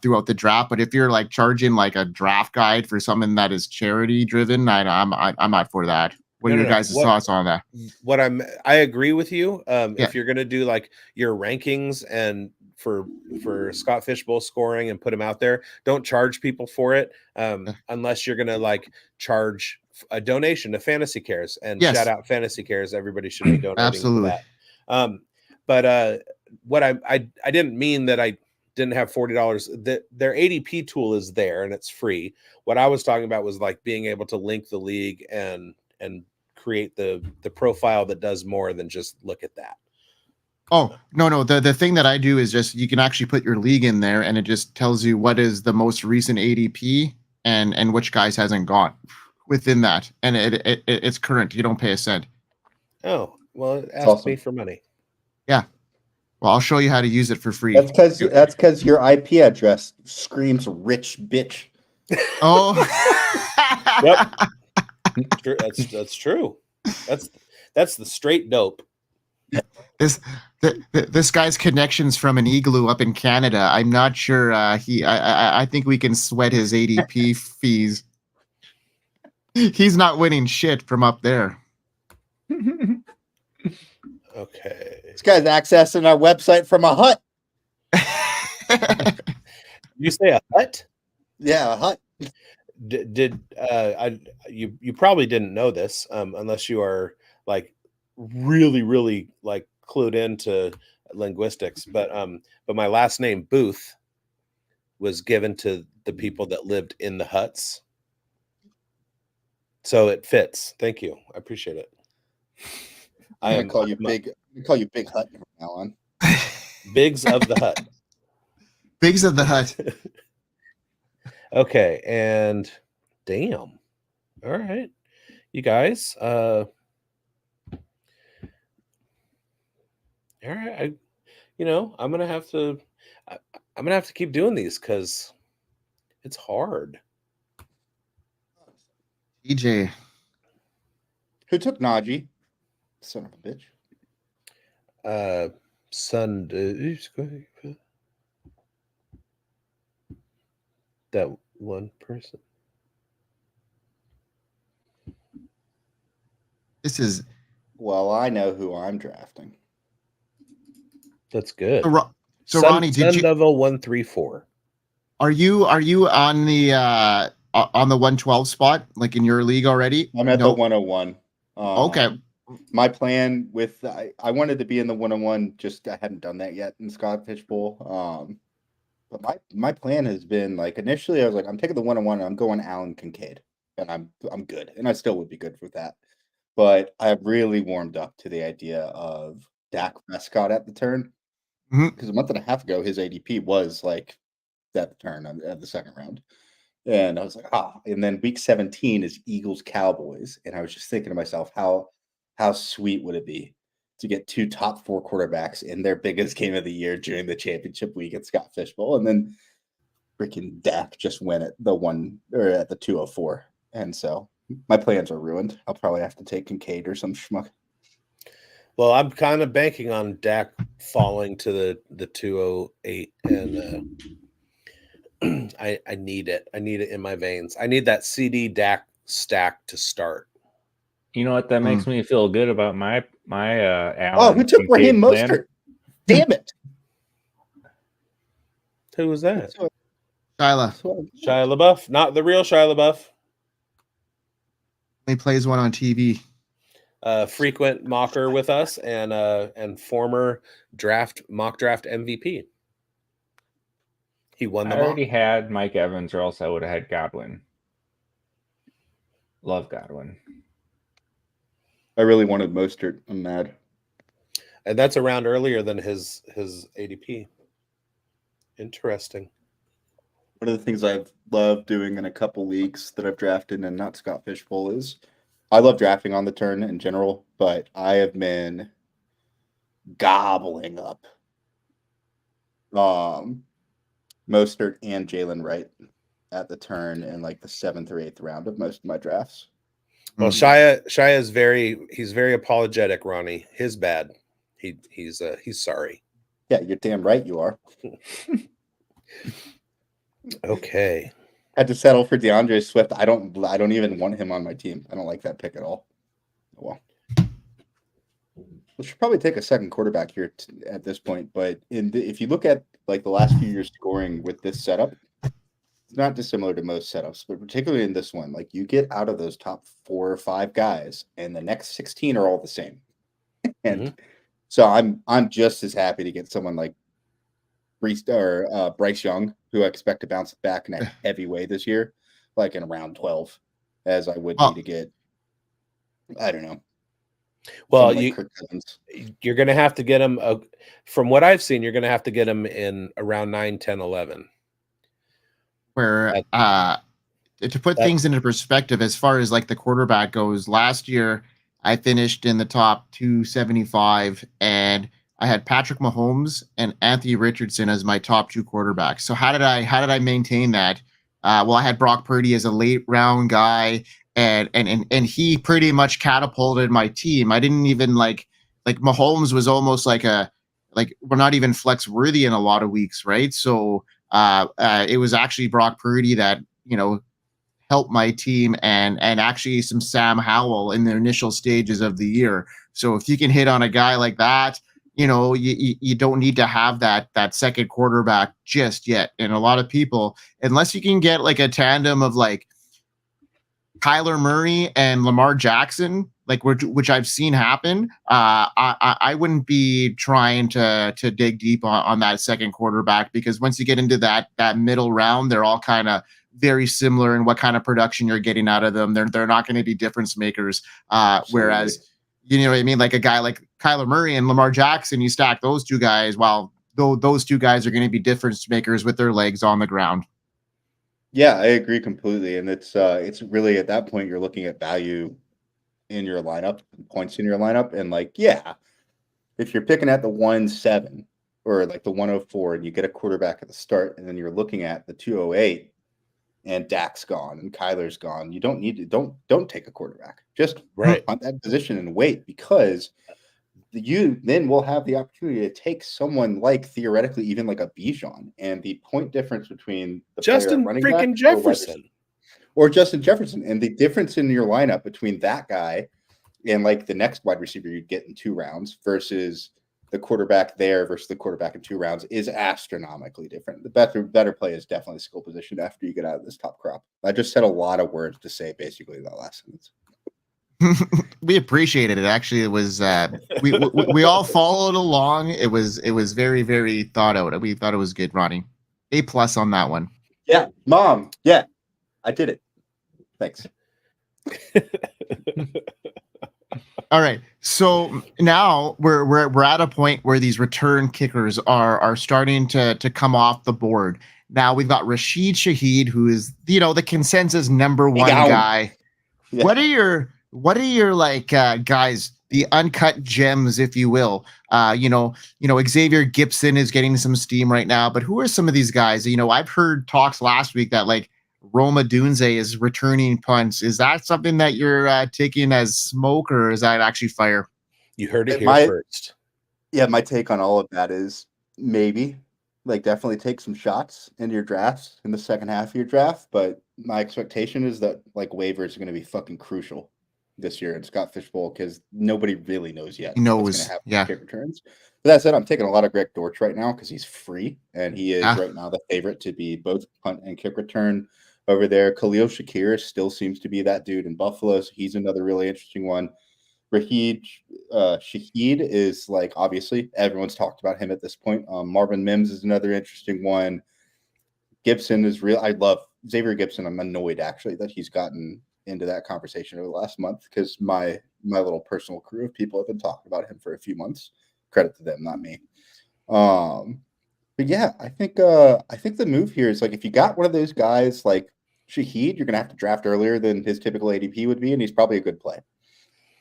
throughout the draft. But if you're like charging like a draft guide for something that is charity driven, I'm not for that. What are your guys' thoughts on that? I agree with you. If you're going to do like your rankings and for Scott Fishbowl scoring and put them out there, don't charge people for it unless you're going to like charge a donation to Fantasy Cares, and shout out Fantasy Cares. Everybody should be donating. Absolutely. To that. What I didn't mean that I didn't have $40. Their ADP tool is there and it's free. What I was talking about was like being able to link the league and create the profile that does more than just look at that. Oh, no. The thing that I do is just you can actually put your league in there and it just tells you what is the most recent ADP and which guys hasn't gone within that. And it's current. You don't pay a cent. Oh, well, ask me for money. Yeah. Well, I'll show you how to use it for free. That's because your IP address screams rich bitch. Oh. Yep. That's true. That's the straight dope. This guy's connections from an igloo up in Canada. I'm not sure. I think we can sweat his ADP fees. He's not winning shit from up there. Okay. This guy's accessing our website from a hut. You say a hut? Yeah, a hut. You probably didn't know this unless you are like really, really like clued into linguistics, but my last name Booth was given to the people that lived in the huts, so it fits. Thank you, I appreciate it. I call you Big Hut from now on. Biggs of the Hut. Biggs of the Hut. Okay, and damn. All right, you guys. All right, I'm gonna have to keep doing these because it's hard. EJ, who took Najee? Son of a bitch. That one person. This is. Well, I know who I'm drafting. That's good. So Ronnie, did you? Devil 134. Are you on the 112 spot, like in your league already? I'm at the 101. Okay. My plan with I wanted to be in the 101, just I hadn't done that yet in Scott Fishbowl. But my plan has been like initially I was like I'm taking the 101 and I'm going Allen Kincaid and I'm good and I still would be good with that. But I've really warmed up to the idea of Dak Prescott at the turn because a month and a half ago his ADP was like at the turn at the second round. And I was like, and then week 17 is Eagles Cowboys. And I was just thinking to myself, how sweet would it be to get two top 4 quarterbacks in their biggest game of the year during the championship week at Scott Fishbowl, and then freaking Dak just win at the 204. And so my plans are ruined. I'll probably have to take Kincaid or some schmuck. Well, I'm kind of banking on Dak falling to the 208, and I need it. I need it in my veins. I need that CD Dak stack to start. You know what? That makes me feel good about my Allen. Oh, who took Raheem Mostert? Damn it! Who was that? Shia LaBeouf, not the real Shia LaBeouf. He plays one on TV. Frequent mocker with us and former mock draft MVP. He won the I mock. already had Mike Evans, or else I would have had Godwin. Love Godwin. I really wanted Mostert. I'm mad. And that's a round earlier than his ADP. Interesting. One of the things I've loved doing in a couple leagues that I've drafted and not Scott Fishbowl is I love drafting on the turn in general, but I have been gobbling up Mostert and Jalen Wright at the turn in like the 7th or 8th round of most of my drafts. Well, Shia is he's very apologetic, Ronnie. His bad. He's sorry. Yeah, you're damn right you are. Okay. Had to settle for DeAndre Swift. I don't even want him on my team. I don't like that pick at all. Well, we should probably take a second quarterback here at this point. But if you look at like the last few years scoring with this setup, it's not dissimilar to most setups, but particularly in this one, like you get out of those top 4 or 5 guys, and the next 16 are all the same. And so I'm just as happy to get someone like Bryce Young, who I expect to bounce back in a heavy way this year, like in around 12, as I would be to get, I don't know. Well, like Kirk Cousins. You're going to have to get him, from what I've seen, you're going to have to get him in around 9, 10, 11. Where to put things into perspective, as far as like the quarterback goes, last year I finished in the top 275, and I had Patrick Mahomes and Anthony Richardson as my top 2 quarterbacks. So how did I maintain that? Well, I had Brock Purdy as a late round guy, and he pretty much catapulted my team. I didn't even like Mahomes was almost like we're not even flex worthy in a lot of weeks, right? So it was actually Brock Purdy that helped my team, and actually some Sam Howell in the initial stages of the year. So if you can hit on a guy like that, you don't need to have that second quarterback just yet. And a lot of people, unless you can get like a tandem of like Kyler Murray and Lamar Jackson, like which I've seen happen, I wouldn't be trying to dig deep on that second quarterback, because once you get into that middle round, they're all kind of very similar in what kind of production you're getting out of them. They're not going to be difference makers. Whereas, you know what I mean? Like a guy like Kyler Murray and Lamar Jackson, you stack those 2 guys. Well, those 2 guys are going to be difference makers with their legs on the ground. Yeah, I agree completely. And it's really at that point, you're looking at value in your lineup, points in your lineup. And like, yeah, if you're picking at the 1-7 or like the 104 and you get a quarterback at the start, and then you're looking at the 208 and Dak's gone and Kyler's gone, you don't need to, don't take a quarterback. Just hunt that position and wait, because you then will have the opportunity to take someone like theoretically even like a Bijan, and the point difference between the Justin freaking Jefferson or Justin Jefferson, and the difference in your lineup between that guy and like the next wide receiver you'd get in 2 rounds versus the quarterback there versus the quarterback in 2 rounds is astronomically different. The better play is definitely skill position after you get out of this top crop. I just said a lot of words to say basically that last sentence. We appreciated it. Actually, it was we all followed along. It was very, very thought out. We thought it was good, Ronnie. A+ on that one. Yeah, Mom. Yeah, I did it. Thanks. All right. So now we're at a point where these return kickers are starting to come off the board. Now we've got Rashid Shaheed, who is the consensus number 1 guy. Yeah. What are your like guys, the uncut gems, if you will? Xavier Gibson is getting some steam right now, but who are some of these guys? I've heard talks last week that like Roma Dunze is returning punts. Is that something that you're taking as smoke, or is that actually fire? You heard it here first. Yeah, my take on all of that is maybe, like, definitely take some shots in your drafts in the second half of your draft, but my expectation is that like waivers are going to be fucking crucial this year in Scott Fishbowl, because nobody really knows yet what's going to happen with kick returns. But that said, I'm taking a lot of Greg Dortch right now because he's free, and he is right now the favorite to be both punt and kick return over there. Khalil Shakir still seems to be that dude in Buffalo, so he's another really interesting one. Shaheed is like, obviously everyone's talked about him at this point. Marvin Mims is another interesting one. Gibson is real. I love Xavier Gibson. I'm annoyed actually that he's gotten into that conversation over the last month because my little personal crew of people have been talking about him for a few months. Credit to them, not me. But yeah, I think the move here is like if you got one of those guys like Shaheed, you're gonna have to draft earlier than his typical ADP would be, and he's probably a good play.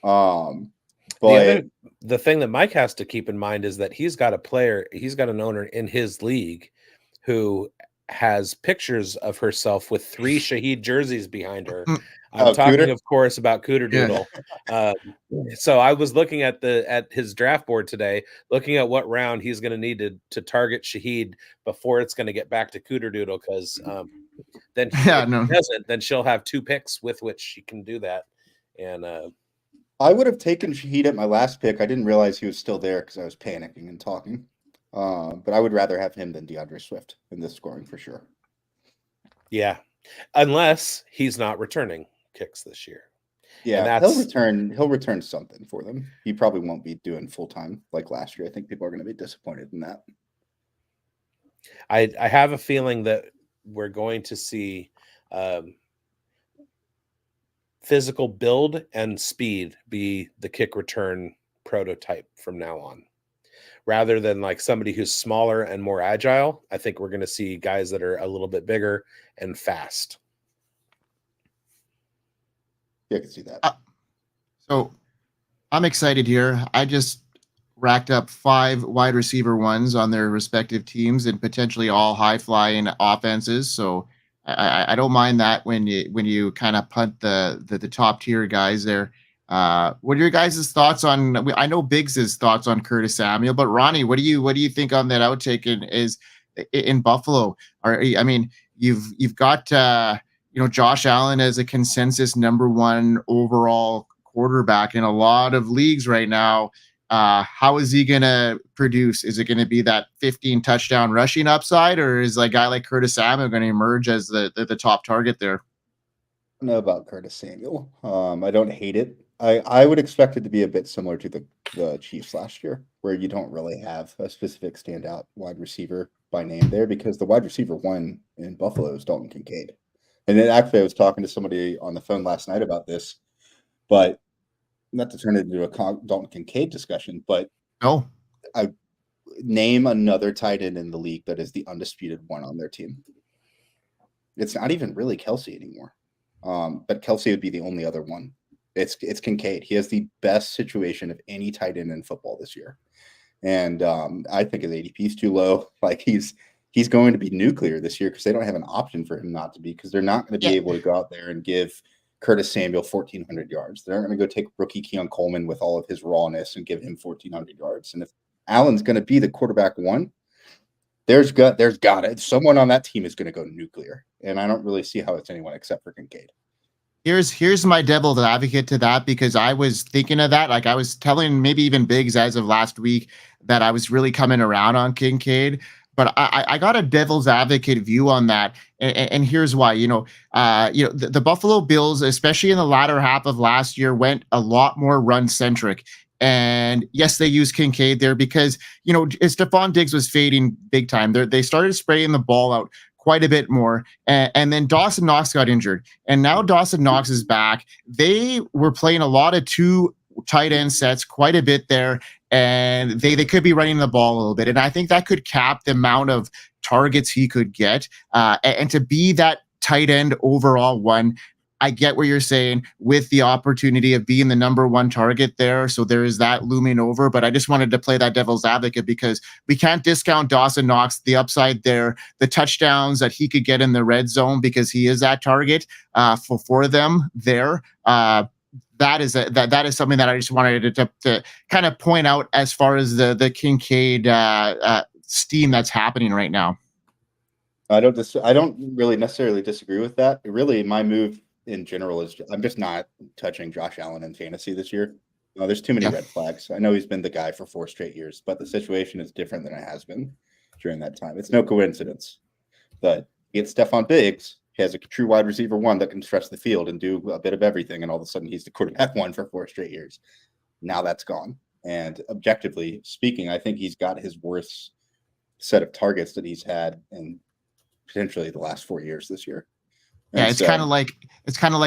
But the thing that Mike has to keep in mind is that he's got an owner in his league who has pictures of herself with 3 Shaheed jerseys behind her. I'm talking, Cooter? of course, about Cooter Doodle. So I was looking at his draft board today, looking at what round he's going to need to target Shaheed before it's going to get back to Cooter Doodle, because then if he doesn't, then she'll have 2 picks with which she can do that. And I would have taken Shaheed at my last pick. I didn't realize he was still there because I was panicking and talking. But I would rather have him than DeAndre Swift in this scoring for sure. Yeah, unless he's not returning kicks this year. Yeah, he'll return something for them. He probably won't be doing full time like last year. I think people are going to be disappointed in that. I have a feeling that we're going to see physical build and speed be the kick return prototype from now on. Rather than like somebody who's smaller and more agile, I think we're going to see guys that are a little bit bigger and fast. Yeah, I can see that. So I'm excited here. I just racked up 5 wide receiver ones on their respective teams and potentially all high flying offenses. So I don't mind that when you kind of punt the top tier guys there. What are your guys' thoughts on? I know Biggs' thoughts on Curtis Samuel, but Ronnie, what do you think on that outtake in Buffalo? You've got Josh Allen as a consensus number 1 overall quarterback in a lot of leagues right now. How is he going to produce? Is it going to be that 15 touchdown rushing upside, or is a guy like Curtis Samuel going to emerge as the top target there? I don't know about Curtis Samuel. I don't hate it. I would expect it to be a bit similar to the Chiefs last year, where you don't really have a specific standout wide receiver by name there, because the wide receiver 1 in Buffalo is Dalton Kincaid. And then actually I was talking to somebody on the phone last night about this, but not to turn it into a Dalton Kincaid discussion, but I name another tight end in the league that is the undisputed 1 on their team. It's not even really Kelsey anymore. But Kelsey would be the only other one. It's Kincaid. He has the best situation of any tight end in football this year. And I think his ADP is too low. Like he's going to be nuclear this year because they don't have an option for him not to be, because they're not going to be able to go out there and give Curtis Samuel 1,400 yards. They're not going to go take rookie Keon Coleman with all of his rawness and give him 1,400 yards. And if Allen's going to be the quarterback 1, there's got it. Someone on that team is going to go nuclear. And I don't really see how it's anyone except for Kincaid. Here's my devil's advocate to that, because I was thinking of that. Like I was telling maybe even Biggs as of last week that I was really coming around on Kincaid, but I got a devil's advocate view on that. And here's why. The Buffalo Bills, especially in the latter half of last year, went a lot more run centric. And yes, they used Kincaid there because, Stephon Diggs was fading big time. They started spraying the ball out quite a bit more. And then Dawson Knox got injured. And now Dawson Knox is back. They were playing a lot of 2 tight end sets quite a bit there. And they could be running the ball a little bit. And I think that could cap the amount of targets he could get. And to be that tight end overall 1, I get what you're saying with the opportunity of being the number 1 target there. So there is that looming over, but I just wanted to play that devil's advocate because we can't discount Dawson Knox, the upside there, the touchdowns that he could get in the red zone because he is that target for them there. That is something that I just wanted to kind of point out as far as the Kincaid steam that's happening right now. I don't really necessarily disagree with that. Really, my move in general is I'm just not touching Josh Allen in fantasy this year. There's too many red flags. I know he's been the guy for 4 straight years, but the situation is different than it has been during that time. It's no coincidence that you get Stephon Diggs, he has a true wide receiver one that can stretch the field and do a bit of everything, and all of a sudden he's the quarterback one for 4 straight years. Now that's gone. And objectively speaking, I think he's got his worst set of targets that he's had in potentially the last 4 years this year. Yeah, And it's so, kind of like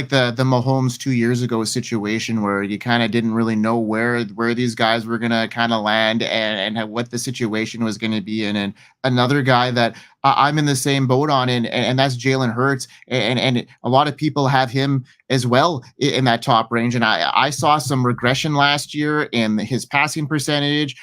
the Mahomes 2 years ago situation where you kind of didn't really know where these guys were gonna kind of land and what the situation was going to be in. And another guy that I'm in the same boat on, and that's Jalen Hurts, and a lot of people have him as well in that top range. And I saw some regression last year in his passing percentage.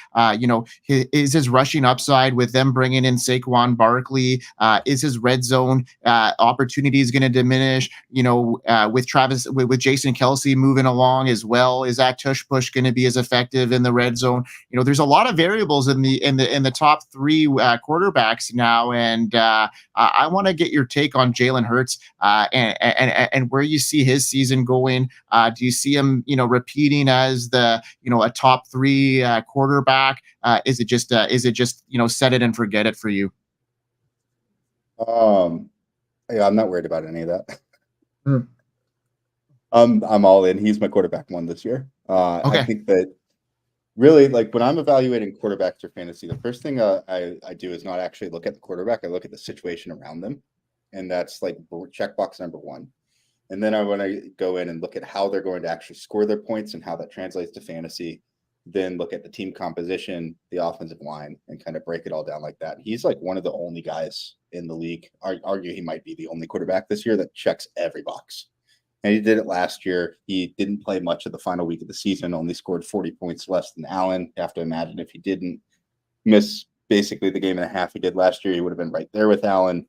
Is his rushing upside with them bringing in Saquon Barkley? Is his red zone opportunities going to diminish? With Jason Kelsey moving along as well, is that tush push going to be as effective in the red zone? There's a lot of variables in the top 3 quarterbacks now, and I want to get your take on Jalen Hurts and where you see his season going. Do you see him, repeating as a top 3 quarterback? Is it just set it and forget it for you? Yeah, I'm not worried about any of that. I'm all in. He's my quarterback one this year. Okay. I think that really, like, when I'm evaluating quarterbacks for fantasy, the first thing I do is not actually look at the quarterback. I look at the situation around them, and that's like checkbox number 1. And then I want to go in and look at how they're going to actually score their points and how that translates to fantasy. Then look at the team composition, the offensive line, and kind of break it all down like that. He's like one of the only guys in the league. Argue he might be the only quarterback this year that checks every box. And he did it last year. He didn't play much of the final week of the season, only scored 40 points less than Allen. You have to imagine if he didn't miss basically the game and a half he did last year, he would have been right there with Allen.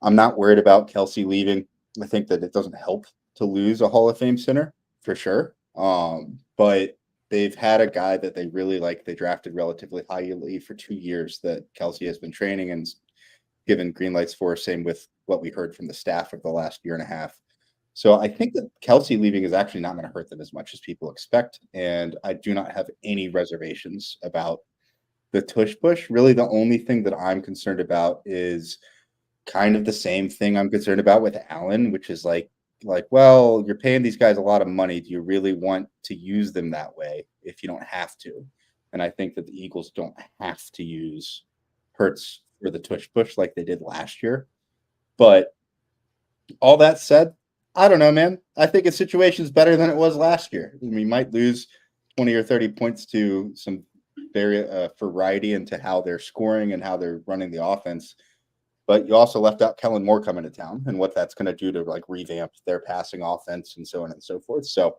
I'm not worried about Kelsey leaving. I think that it doesn't help to lose a Hall of Fame center for sure. But they've had a guy that they really like. They drafted relatively highly for 2 years that Kelsey has been training and given green lights for. Same with what we heard from the staff of the last year and a half. So I think that Kelsey leaving is actually not going to hurt them as much as people expect. And I do not have any reservations about the tush push. Really, the only thing that I'm concerned about is kind of the same thing I'm concerned about with Allen, which is like, well, you're paying these guys a lot of money. Do you really want to use them that way if you don't have to? And I think that the Eagles don't have to use Hurts for the tush push like they did last year. But all that said, I don't know, man. I think his situation is better than it was last year. I mean, we might lose 20 or 30 points to some variety into how they're scoring and how they're running the offense. But you also left out Kellen Moore coming to town and what that's going to do to like revamp their passing offense and so on and so forth. So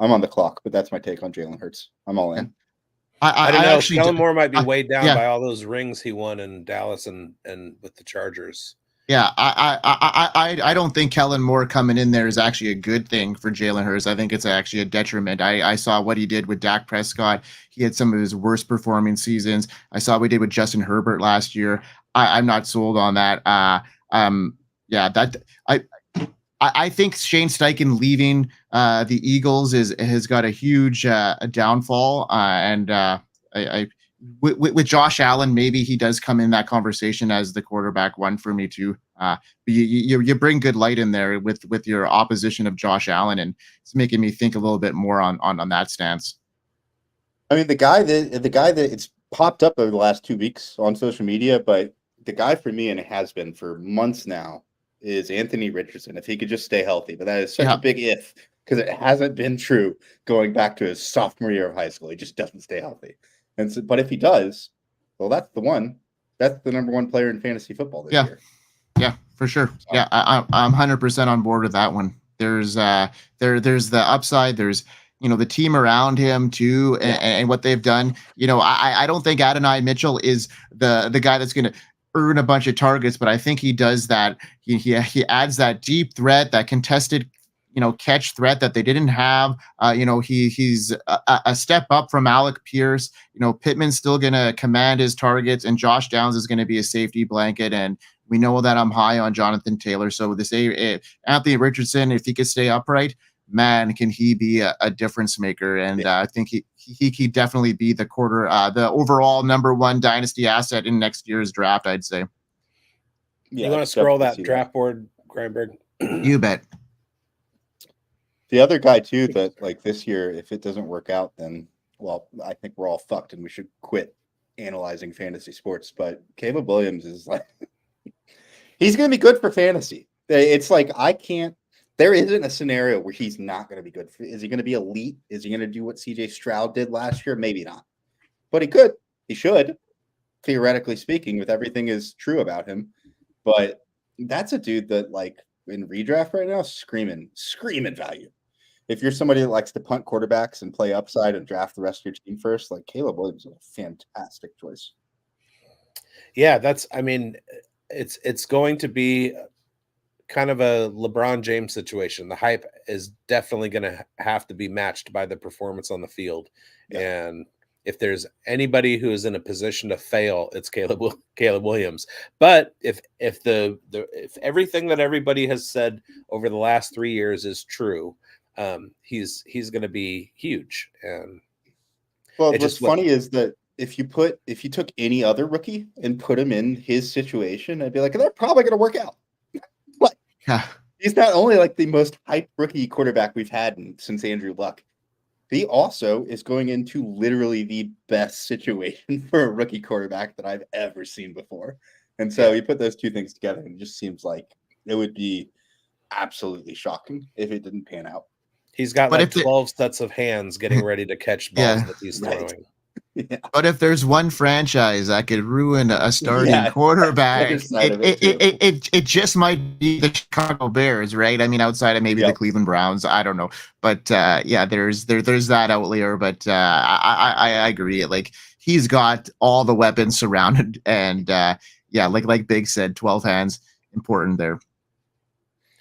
I'm on the clock, but that's my take on Jalen Hurts. I'm all in. I don't know. Actually Kellen Moore might be weighed down yeah. by all those rings he won in Dallas and with the Chargers. Yeah, I don't think Kellen Moore coming in there is actually a good thing for Jalen Hurts. I think it's actually a detriment. I saw what he did with Dak Prescott. He had some of his worst performing seasons. I saw what he did with Justin Herbert last year. I'm not sold on that. I think Shane Steichen leaving the Eagles has got a huge downfall. With Josh Allen, maybe he does come in that conversation as the quarterback one for me too. But you bring good light in there with your opposition of Josh Allen, and it's making me think a little bit more on that stance. I mean, the guy that it's popped up over the last 2 weeks on social media, but the guy for me, and it has been for months now, is Anthony Richardson. If he could just stay healthy, but that is such a big if because it hasn't been true going back to his sophomore year of high school. He just doesn't stay healthy. And so, but if he does, well, that's the one. That's the number 1 player in fantasy football this year. Yeah, for sure. So, yeah, I'm 100% on board with that one. There's the upside. There's the team around him too, and what they've done. I don't think Adonai Mitchell is the guy that's going to earn a bunch of targets, but I think he does that. He adds that deep threat, that contested catch threat that they didn't have. He's a step up from Alec Pierce. Pittman's still going to command his targets, and Josh Downs is going to be a safety blanket. And we know that I'm high on Jonathan Taylor. So Anthony Richardson, if he could stay upright, man, can he be a difference maker? And I think he definitely be the overall number 1 dynasty asset in next year's draft, I'd say. Yeah, you want to scroll that draft board Greinberg. You bet. The other guy too that like this year, if it doesn't work out, then well, I think we're all fucked and we should quit analyzing fantasy sports. But Caleb Williams is like he's gonna be good for fantasy. It's like I can't there isn't a scenario where he's not gonna be good. Is he gonna be elite? Is he gonna do what CJ Stroud did last year? Maybe not. But he could, he should, theoretically speaking, with everything is true about him. But that's a dude that like in redraft right now, screaming value. If you're somebody that likes to punt quarterbacks and play upside and draft the rest of your team first, like Caleb Williams is a fantastic choice. Yeah, it's going to be kind of a LeBron James situation. The hype is definitely going to have to be matched by the performance on the field. Yeah. And if there's anybody who is in a position to fail, it's Caleb Williams. But if everything that everybody has said over the last 3 years is true, he's going to be huge. And well, what's funny is that if you took any other rookie and put him in his situation, I'd be like, they're probably going to work out. Like, he's not only like the most hyped rookie quarterback we've had since Andrew Luck, he also is going into literally the best situation for a rookie quarterback that I've ever seen before. And so you put those two things together, and it just seems like it would be absolutely shocking if it didn't pan out. He's got 12 sets of hands getting ready to catch balls that he's throwing. Yeah. But if there's one franchise that could ruin a starting quarterback, it just might be the Chicago Bears, right? I mean, outside of maybe the Cleveland Browns, I don't know. But there's that outlier. But I agree. Like he's got all the weapons surrounded, and like Big said, 12 hands important there.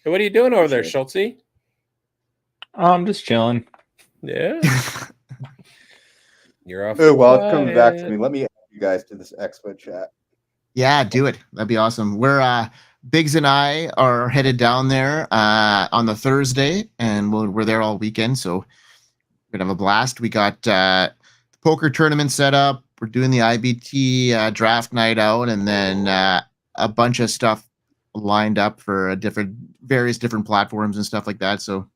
Hey, what are you doing over there, Schultze? I'm just chilling. Yeah. You're off. Oh, well, it's coming back to me. Let me add you guys to this Expo chat. Yeah, do it. That'd be awesome. We're Biggs and I are headed down there on the Thursday, and we're there all weekend, so we're gonna have a blast. We got the poker tournament set up. We're doing the IBT draft night out, and then a bunch of stuff lined up for various different platforms and stuff like that. So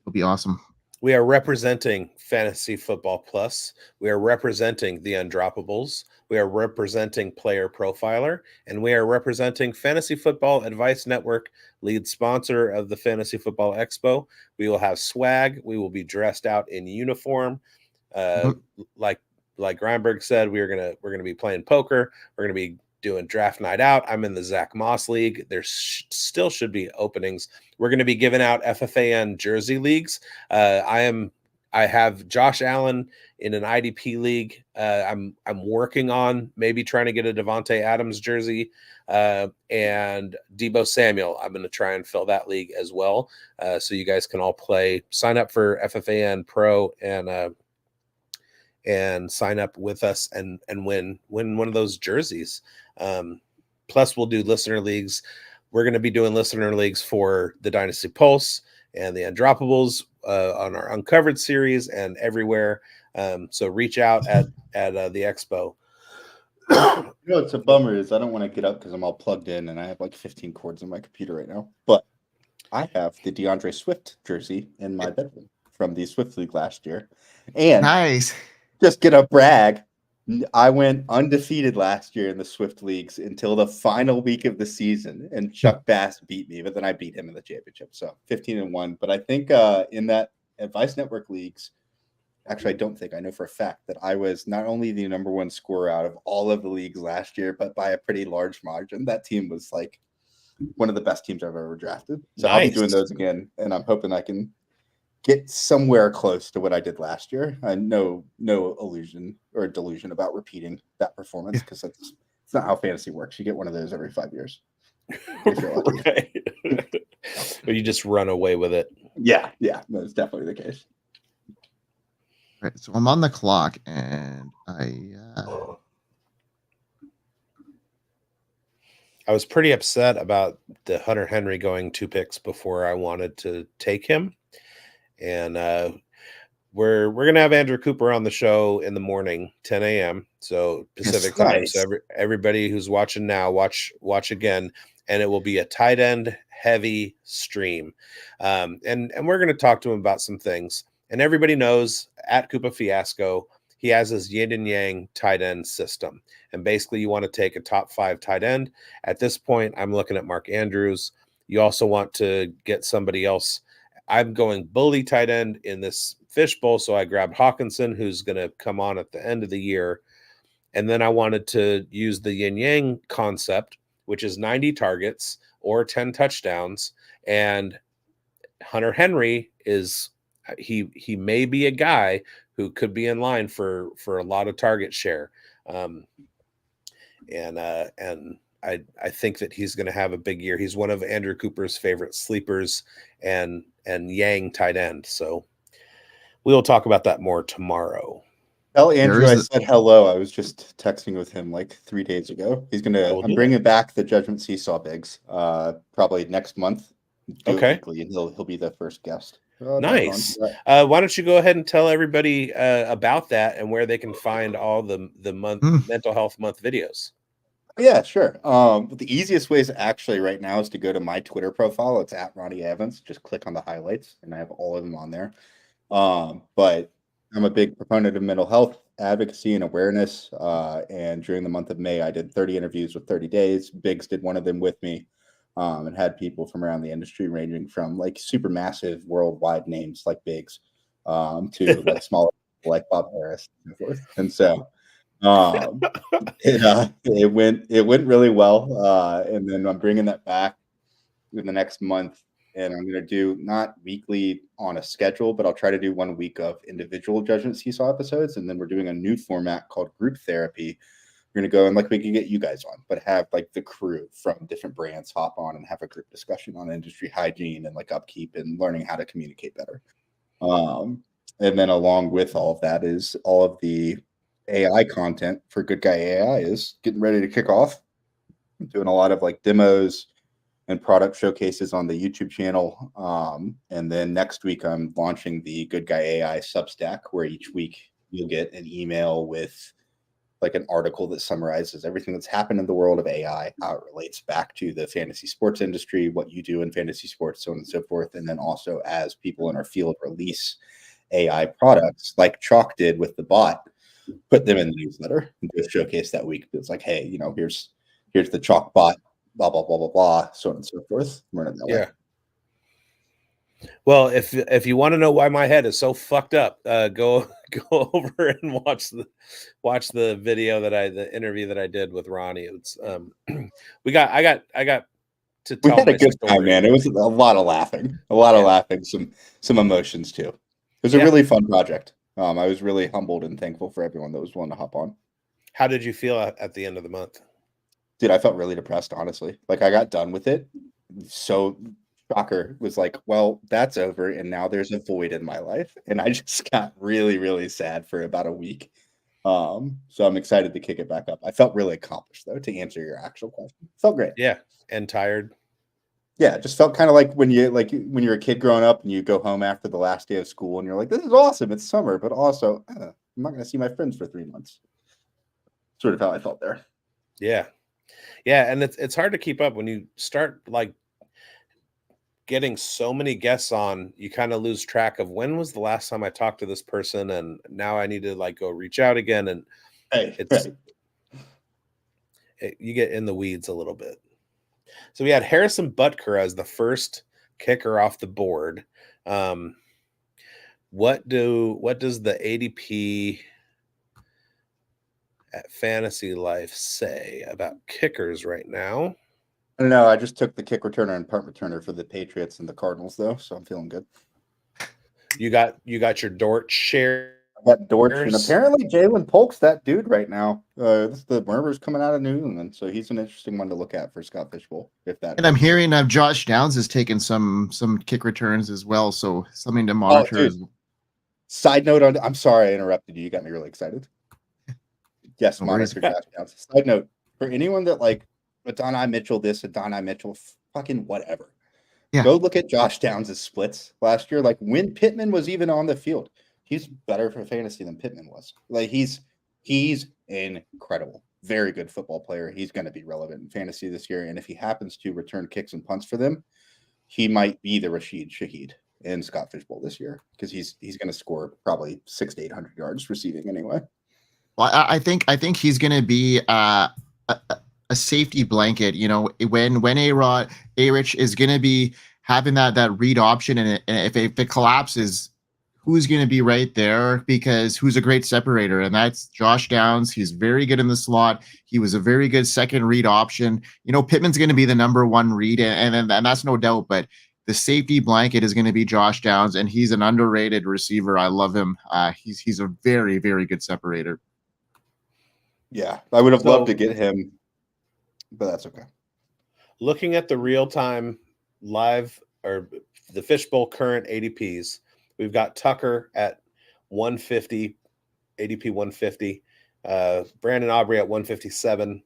it'll be awesome. We are representing Fantasy Football Plus. We are representing the Undroppables. We are representing Player Profiler, and we are representing Fantasy Football Advice Network, lead sponsor of the Fantasy Football Expo. We will have swag. We will be dressed out in uniform. Like Greinberg said, we're gonna be playing poker. We're gonna be doing draft night out. I'm in the Zach Moss League. There still should be openings. We're going to be giving out FFAN jersey leagues. I have Josh Allen in an IDP league. I'm working on maybe trying to get a Devontae Adams jersey and Deebo Samuel. I'm going to try and fill that league as well. So you guys can all play, sign up for FFAN Pro and sign up with us and win one of those jerseys. Plus we'll do listener leagues. We're going to be doing listener leagues for the Dynasty Pulse and the Undroppables on our Uncovered series and everywhere. So reach out at the Expo. It's a bummer is I don't want to get up because I'm all plugged in and I have like 15 cords on my computer right now. But I have the DeAndre Swift jersey in my bedroom from the Swift League last year. And nice. Just get a brag. I went undefeated last year in the Swift Leagues until the final week of the season, and Chuck Bass beat me, but then I beat him in the championship. So 15-1. But I think in that Advice Network leagues, actually, I don't think, I know for a fact that I was not only the number one scorer out of all of the leagues last year, but by a pretty large margin. That team was like one of the best teams I've ever drafted. So I'll be doing those again, and I'm hoping I can get somewhere close to what I did last year. No illusion or delusion about repeating that performance because it's not how fantasy works. You get one of those every 5 years. Right. Or you just run away with it. Yeah, that's definitely the case. All right, so I'm on the clock, and I was pretty upset about the Hunter Henry going 2 picks before I wanted to take him. And we're gonna have Andrew Cooper on the show in the morning, 10 a.m. So Pacific time. So everybody who's watching now, watch again. and it will be a tight end heavy stream. And we're going to talk to him about some things. And everybody knows at Koopa Fiasco, he has his yin and yang tight end system. And basically, you want to take a top 5 tight end. At this point, I'm looking at Mark Andrews. You also want to get somebody else. I'm going bully tight end in this fishbowl, so I grabbed Hawkinson, who's going to come on at the end of the year. And then I wanted to use the yin yang concept, which is 90 targets or 10 touchdowns. And Hunter Henry is he may be a guy who could be in line for a lot of target share. And I think that he's going to have a big year. He's one of Andrew Cooper's favorite sleepers and Yang tight end. So we'll talk about that more tomorrow. Tell Andrew I said hello. I was just texting with him like 3 days ago. He's gonna. I'm bringing back the Judgment Seesaw Bigs. Probably next month. Okay. Weekly, and he'll be the first guest. Nice. Why don't you go ahead and tell everybody about that and where they can find all the mental health month videos? Yeah, sure. The easiest ways actually right now is to go to my Twitter profile. It's at Ronnie Evans. Just click on the highlights, and I have all of them on there. But I'm a big proponent of mental health advocacy and awareness. And during the month of May, I did 30 interviews with 30 Days. Biggs did one of them with me, and had people from around the industry ranging from like super massive worldwide names like Biggs to like smaller like Bob Harris and so forth. And so it went really well. And then I'm bringing that back in the next month. And I'm going to do not weekly on a schedule, but I'll try to do 1 week of individual Judgment Seesaw episodes. And then we're doing a new format called group therapy. We're going to go and like we can get you guys on, but have like the crew from different brands hop on and have a group discussion on industry hygiene and like upkeep and learning how to communicate better. And then along with all of that is all of the AI content for Good Guy AI is getting ready to kick off. I'm doing a lot of like demos and product showcases on the YouTube channel. And then next week, I'm launching the Good Guy AI Substack, where each week you'll get an email with like an article that summarizes everything that's happened in the world of AI, how it relates back to the fantasy sports industry, what you do in fantasy sports, so on and so forth. And then also as people in our field release AI products, like Chalk did with the bot, put them in the newsletter and do a showcase that week. It's like, hey, here's the Chalk bot, blah, blah, blah, blah, blah, so on and so forth. Run it that way. Well, if you want to know why my head is so fucked up, go over and watch the video the interview that I did with Ronnie. It's I got to tell. We had a good time, man. It was a lot of laughing, some emotions too. It was a really fun project. I was really humbled and thankful for everyone that was willing to hop on. How did you feel at the end of the month? Dude, I felt really depressed, honestly. Like I got done with it. So shocker was like, well, that's over. And now there's a void in my life. And I just got really, really sad for about a week. So I'm excited to kick it back up. I felt really accomplished though, to answer your actual question. Felt great. Yeah. And tired. Yeah, it just felt kind of like when you're a kid growing up and you go home after the last day of school and you're like, this is awesome. It's summer, but also I'm not going to see my friends for 3 months. Sort of how I felt there. Yeah. Yeah, and it's hard to keep up when you start like getting so many guests on. You kind of lose track of when was the last time I talked to this person, and now I need to like go reach out again. And you get in the weeds a little bit. So we had Harrison Butker as the first kicker off the board. What does the ADP at Fantasy Life say about kickers right now? I don't know. I just took the kick returner and punt returner for the Patriots and the Cardinals, though, so I'm feeling good. You got your Dort share. I got Dort, and apparently Jalen Polk's that dude right now. This is the murmurs coming out of New England, so he's an interesting one to look at for Scott Fishbowl. And I'm hearing Josh Downs has taken some kick returns as well, so something to monitor. Side note I'm sorry I interrupted you. You got me really excited. Yes, monitor Josh Downs. Side note, for anyone that like Adonai Mitchell this, Adonai Mitchell fucking whatever. Yeah. Go look at Josh Downs' splits last year. Like when Pittman was even on the field, he's better for fantasy than Pittman was. Like he's incredible. very good football player. He's going to be relevant in fantasy this year. And if he happens to return kicks and punts for them, he might be the Rashid Shaheed in Scott Fishbowl this year because he's going to score probably 600 to 800 yards receiving anyway. Well, I think he's going to be a safety blanket. You know, when A-Rich is going to be having that read option, and if it collapses, who's going to be right there? Because who's a great separator, and that's Josh Downs. He's very good in the slot. He was a very good second read option. You know, Pittman's going to be the number one read, and that's no doubt. But the safety blanket is going to be Josh Downs, and he's an underrated receiver. I love him. He's a very, very good separator. Yeah, I would have loved to get him, but that's okay. Looking at the real-time live or the Fishbowl current ADPs, we've got Tucker at 150, ADP 150, Brandon Aubrey at 157,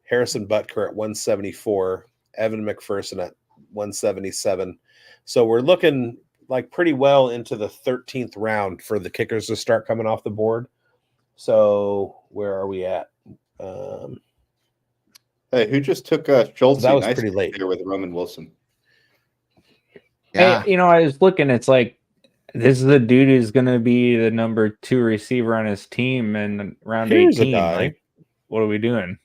Harrison Butker at 174, Evan McPherson at 177. So we're looking like pretty well into the 13th round for the kickers to start coming off the board. So where are we at? Hey, who just took Schultz? That was pretty late here with Roman Wilson. Yeah, Hey, you know, I was looking. It's like this is the dude who's going to be the number 2 receiver on his team in round Here's a 18. guy. Like, what are we doing?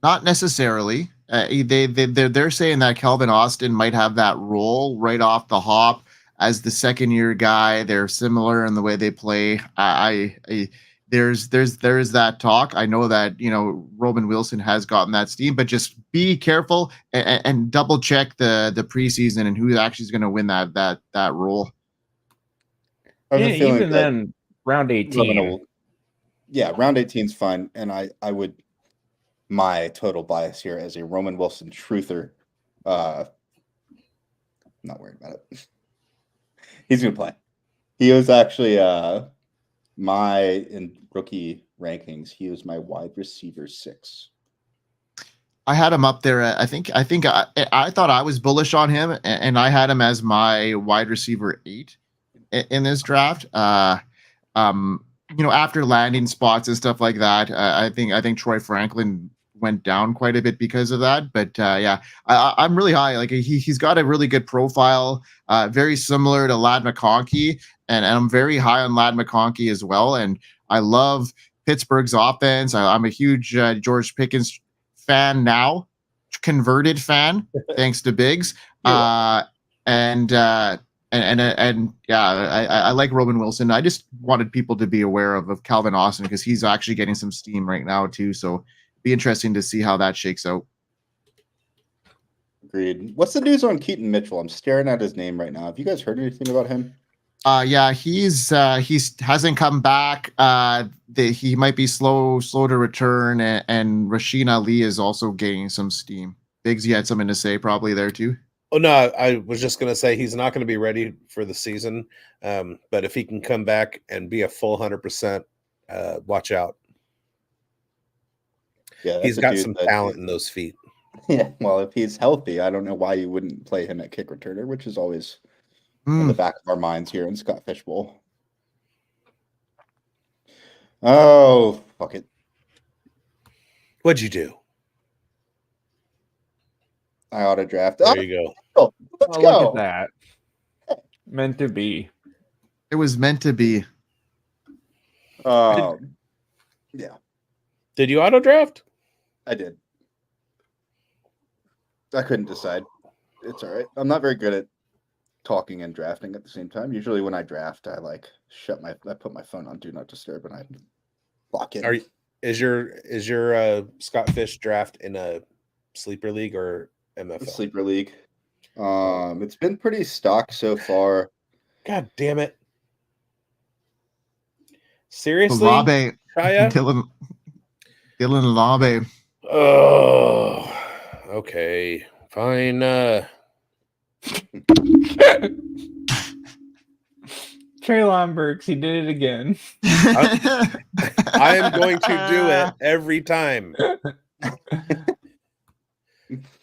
not necessarily. They're saying that Kelvin Austin might have that role right off the hop as the second year guy. They're similar in the way they play. There's that talk. I know that, you know, Roman Wilson has gotten that steam, but just be careful and double check the preseason and who actually is going to win that role. I have a feeling Even that then, round 18. round 18 is fine. And I would, my total bias here as a Roman Wilson truther, I'm not worried about it. He's going to play. He was actually in rookie rankings, he was my wide receiver 6. I had him up there. I thought I was bullish on him, and I had him as my wide receiver 8 in this draft. You know, after landing spots and stuff like that, I think Troy Franklin went down quite a bit because of that. But I'm really high. Like he's got a really good profile, very similar to Ladd McConkey, and I'm very high on Ladd McConkey as well. And I love Pittsburgh's offense. I'm a huge George Pickens fan now, converted fan, thanks to Biggs. I like Roman Wilson. I just wanted people to be aware of Calvin Austin because he's actually getting some steam right now too. So be interesting to see how that shakes out. Agreed. What's the news on Keaton Mitchell? I'm staring at his name right now. Have you guys heard anything about him? He's hasn't come back. He might be slow to return, and Rasheen Ali is also gaining some steam. Biggs, you had something to say probably there too. Oh no, I was just going to say he's not going to be ready for the season, but if he can come back and be a full 100%, watch out. Yeah, he's got some talent in those feet. Yeah, well, if he's healthy, I don't know why you wouldn't play him at kick returner, which is always in the back of our minds here in Scott Fishbowl. Oh, fuck it. What'd you do? I auto draft. There you go. Let's go. Look at that. Meant to be. It was meant to be. Yeah. Did you auto draft? I did. I couldn't decide. It's all right. I'm not very good at talking and drafting at the same time. Usually when I draft, I put my phone on do not disturb and I lock in. Is your Scott Fish draft in a sleeper league or MFL? Sleeper league. It's been pretty stock so far. God damn it. Seriously? Labe, Dylan Labe. Oh, okay. Fine. Treylon Burks, he did it again. I am going to do it every time.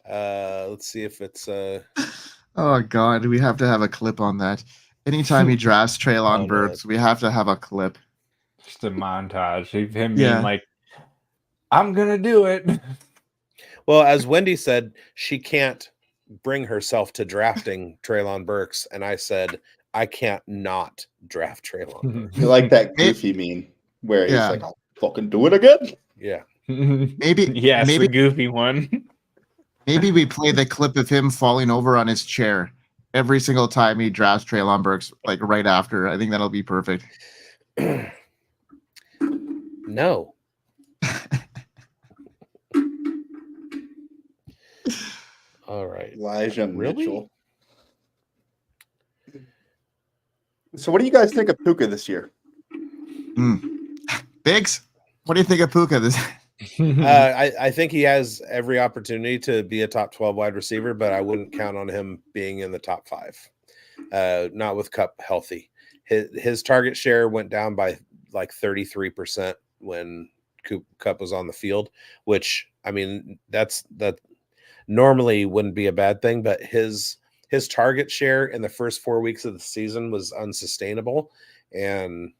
Let's see if it's Oh God, we have to have a clip on that. Anytime he drafts Treylon Burks, we have to have a clip. Just a montage of him being like, I'm gonna do it. Well, as Wendy said, she can't bring herself to drafting Treylon Burks, and I said I can't not draft Treylon Burks. You like that goofy meme where he's Yeah. like, "I'll fucking do it again." Yeah. Yes, maybe- the goofy one. Maybe we play the clip of him falling over on his chair every single time he drafts Treylon Burks, like right after. I think that'll be perfect. No. All right. Elijah Really? Mitchell. So, what do you guys think of Puka this year? Biggs, what do you think of Puka? I think he has every opportunity to be a top 12 wide receiver, but I wouldn't count on him being in the top 5. Not with Cup healthy. His target share went down by like 33% when Cup was on the field, which, I mean, that normally wouldn't be a bad thing, but his target share in the first 4 weeks of the season was unsustainable. And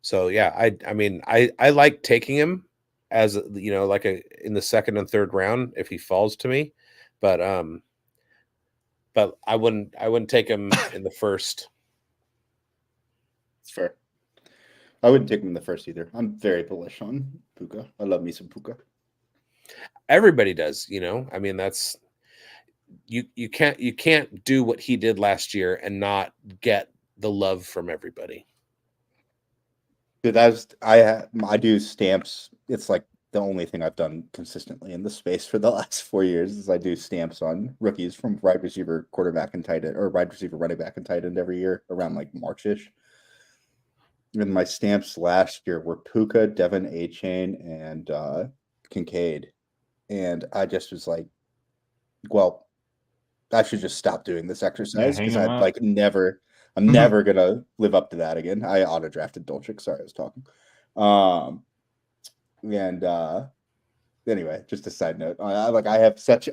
so, yeah, I mean, I like taking him as, you know, like in the second and third round if he falls to me, but I wouldn't take him in the first. It's fair. I wouldn't take him in the first either. I'm very bullish on Puka. I love me some Puka. Everybody does, you know. I mean, that's you can't do what he did last year and not get the love from everybody. Dude, I do stamps. It's like the only thing I've done consistently in the space for the last 4 years is I do stamps on rookies from wide receiver, quarterback, and tight end, or wide receiver, running back, and tight end every year around like March-ish. And my stamps last year were Puka, Devin A-Chain, and Kincaid. And I just was like, well, I should just stop doing this exercise hang because him I'm up. like I'm never gonna live up to that again. I auto drafted Dolchik. Sorry, I was talking. Anyway, just a side note. I have such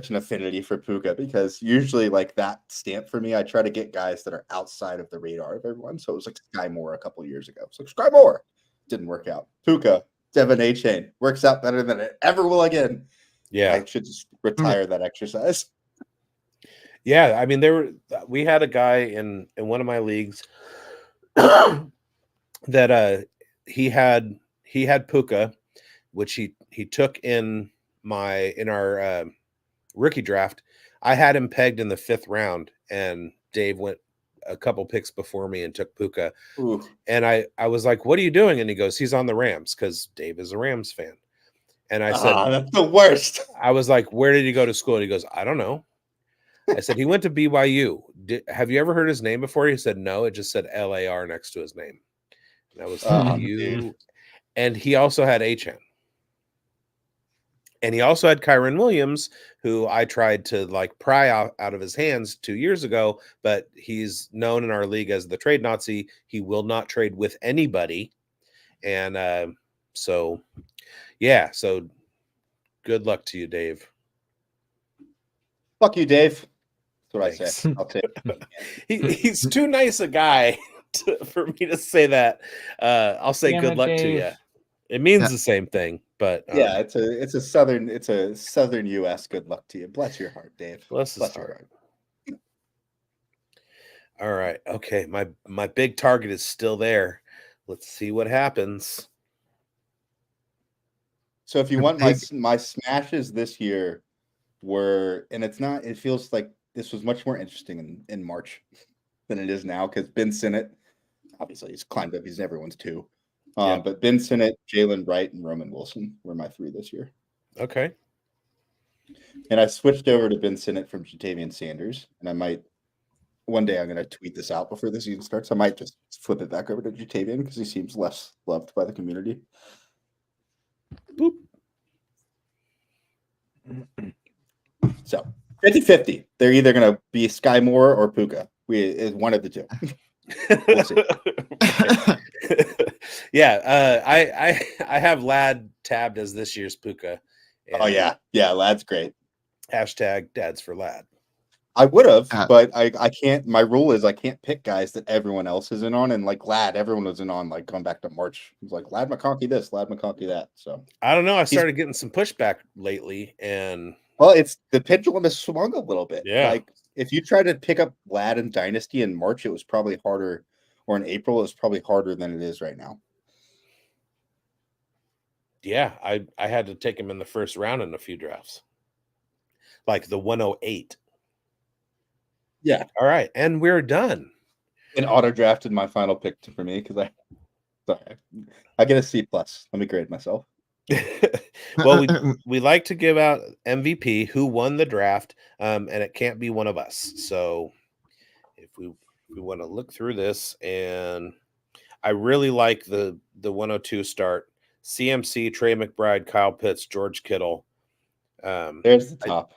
an affinity for Puka because usually like that stamp for me, I try to get guys that are outside of the radar of everyone. So it was like Sky Moore a couple of years ago. So Sky Moore didn't work out. Puka, Devin A-Chain works out better than it ever will again. Yeah, I should just retire that exercise. yeah. I mean, we had a guy in one of my leagues that he had Puka, which he took in our rookie draft. I had him pegged in the 5th round, and Dave went a couple picks before me and took Puka. Ooh. And I was like, "What are you doing?" And he goes, "He's on the Rams," because Dave is a Rams fan. And I said, that's the worst. I was like, "Where did he go to school?" And he goes, "I don't know." I said, "He went to BYU. Have you ever heard his name before?" He said, "No." It just said LAR next to his name. And I was like, "You." And he also had H-N. And he also had Kyron Williams, who I tried to like pry out of his hands 2 years ago, but he's known in our league as the trade Nazi. He will not trade with anybody. And so, yeah, so good luck to you, Dave. Fuck you, Dave. That's what Thanks. I say. I'll take it. He's too nice a guy for me to say that. I'll say Damn good it, luck Dave. to you. It means the same thing, but Yeah, it's a southern U.S. Good luck to you. Bless your heart, Dave. bless his Bless your heart. All right. Okay. My big target is still there. Let's see what happens. So if you want my smashes this year were, and it feels like this was much more interesting in March than it is now because Ben Sinnott, obviously he's climbed up. He's everyone's 2. Yep. But Ben Sinnott, Jalen Wright, and Roman Wilson were my 3 this year. Okay. And I switched over to Ben Sinnott from Jatavian Sanders. And I might, one day I'm going to tweet this out before the season starts. I might just flip it back over to Jatavian because he seems less loved by the community. Boop. So 50-50. They're either going to be Sky Moore or Puka. Is one of the 2. We'll see. Yeah, I have Lad tabbed as this year's Puka. Oh yeah, Lad's great. Hashtag Dads for Lad. I would have, Uh, but I can't. My rule is I can't pick guys that everyone else is in on, and like Lad, everyone was in on like going back to March. It was like Lad McConkey this, Lad McConkey that. So I don't know. I he's started getting some pushback lately, and well, it's the pendulum has swung a little bit. yeah, Like if you try to pick up Lad in Dynasty in March, it was probably harder, or in April, it was probably harder than it is right now. yeah. I had to take him in the first round in a few drafts, like the 108. Yeah, All right, and we're done. and auto drafted my final pick for me because I get a C plus. Let me grade myself. Well, we like to give out MVP, who won the draft, and it can't be one of us. So if we want to look through this, and I really like the 102 start. CMC, Trey McBride, Kyle Pitts, George Kittle. There's the top.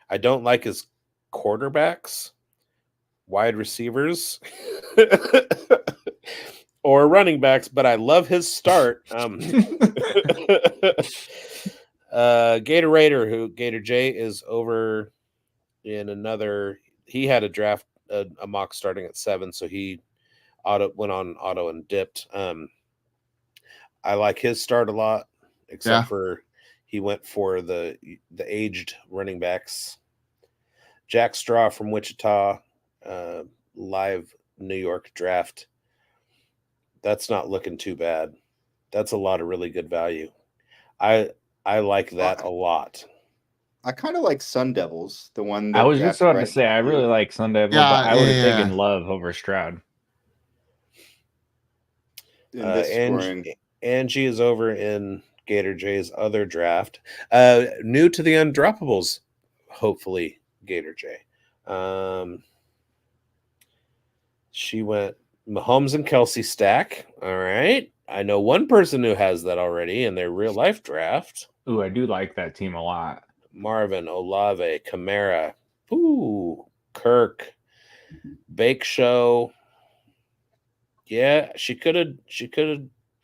I don't like his quarterbacks, wide receivers, or running backs, but I love his start. Gator Raider, who Gator J is over in another. He had a draft, a mock starting at 7, so he went on auto and dipped. I like his start a lot, except for he went for the aged running backs. Jack Straw from Wichita, live New York draft. That's not looking too bad. That's a lot of really good value. I like that a lot. I kind of like Sun Devils, the one I that was just drafted about to say I really like Sun Devil, Yeah, but I would have yeah. taken Love over Stroud. in this scoring. Angie is over in Gator J's other draft. New to the undroppables, hopefully, Gator J. She went Mahomes and Kelsey stack. All right. I know one person who has that already in their real life draft. Ooh, I do like that team a lot. Marvin, Olave, Kamara, ooh, Kirk, Bake Show. Yeah, she could have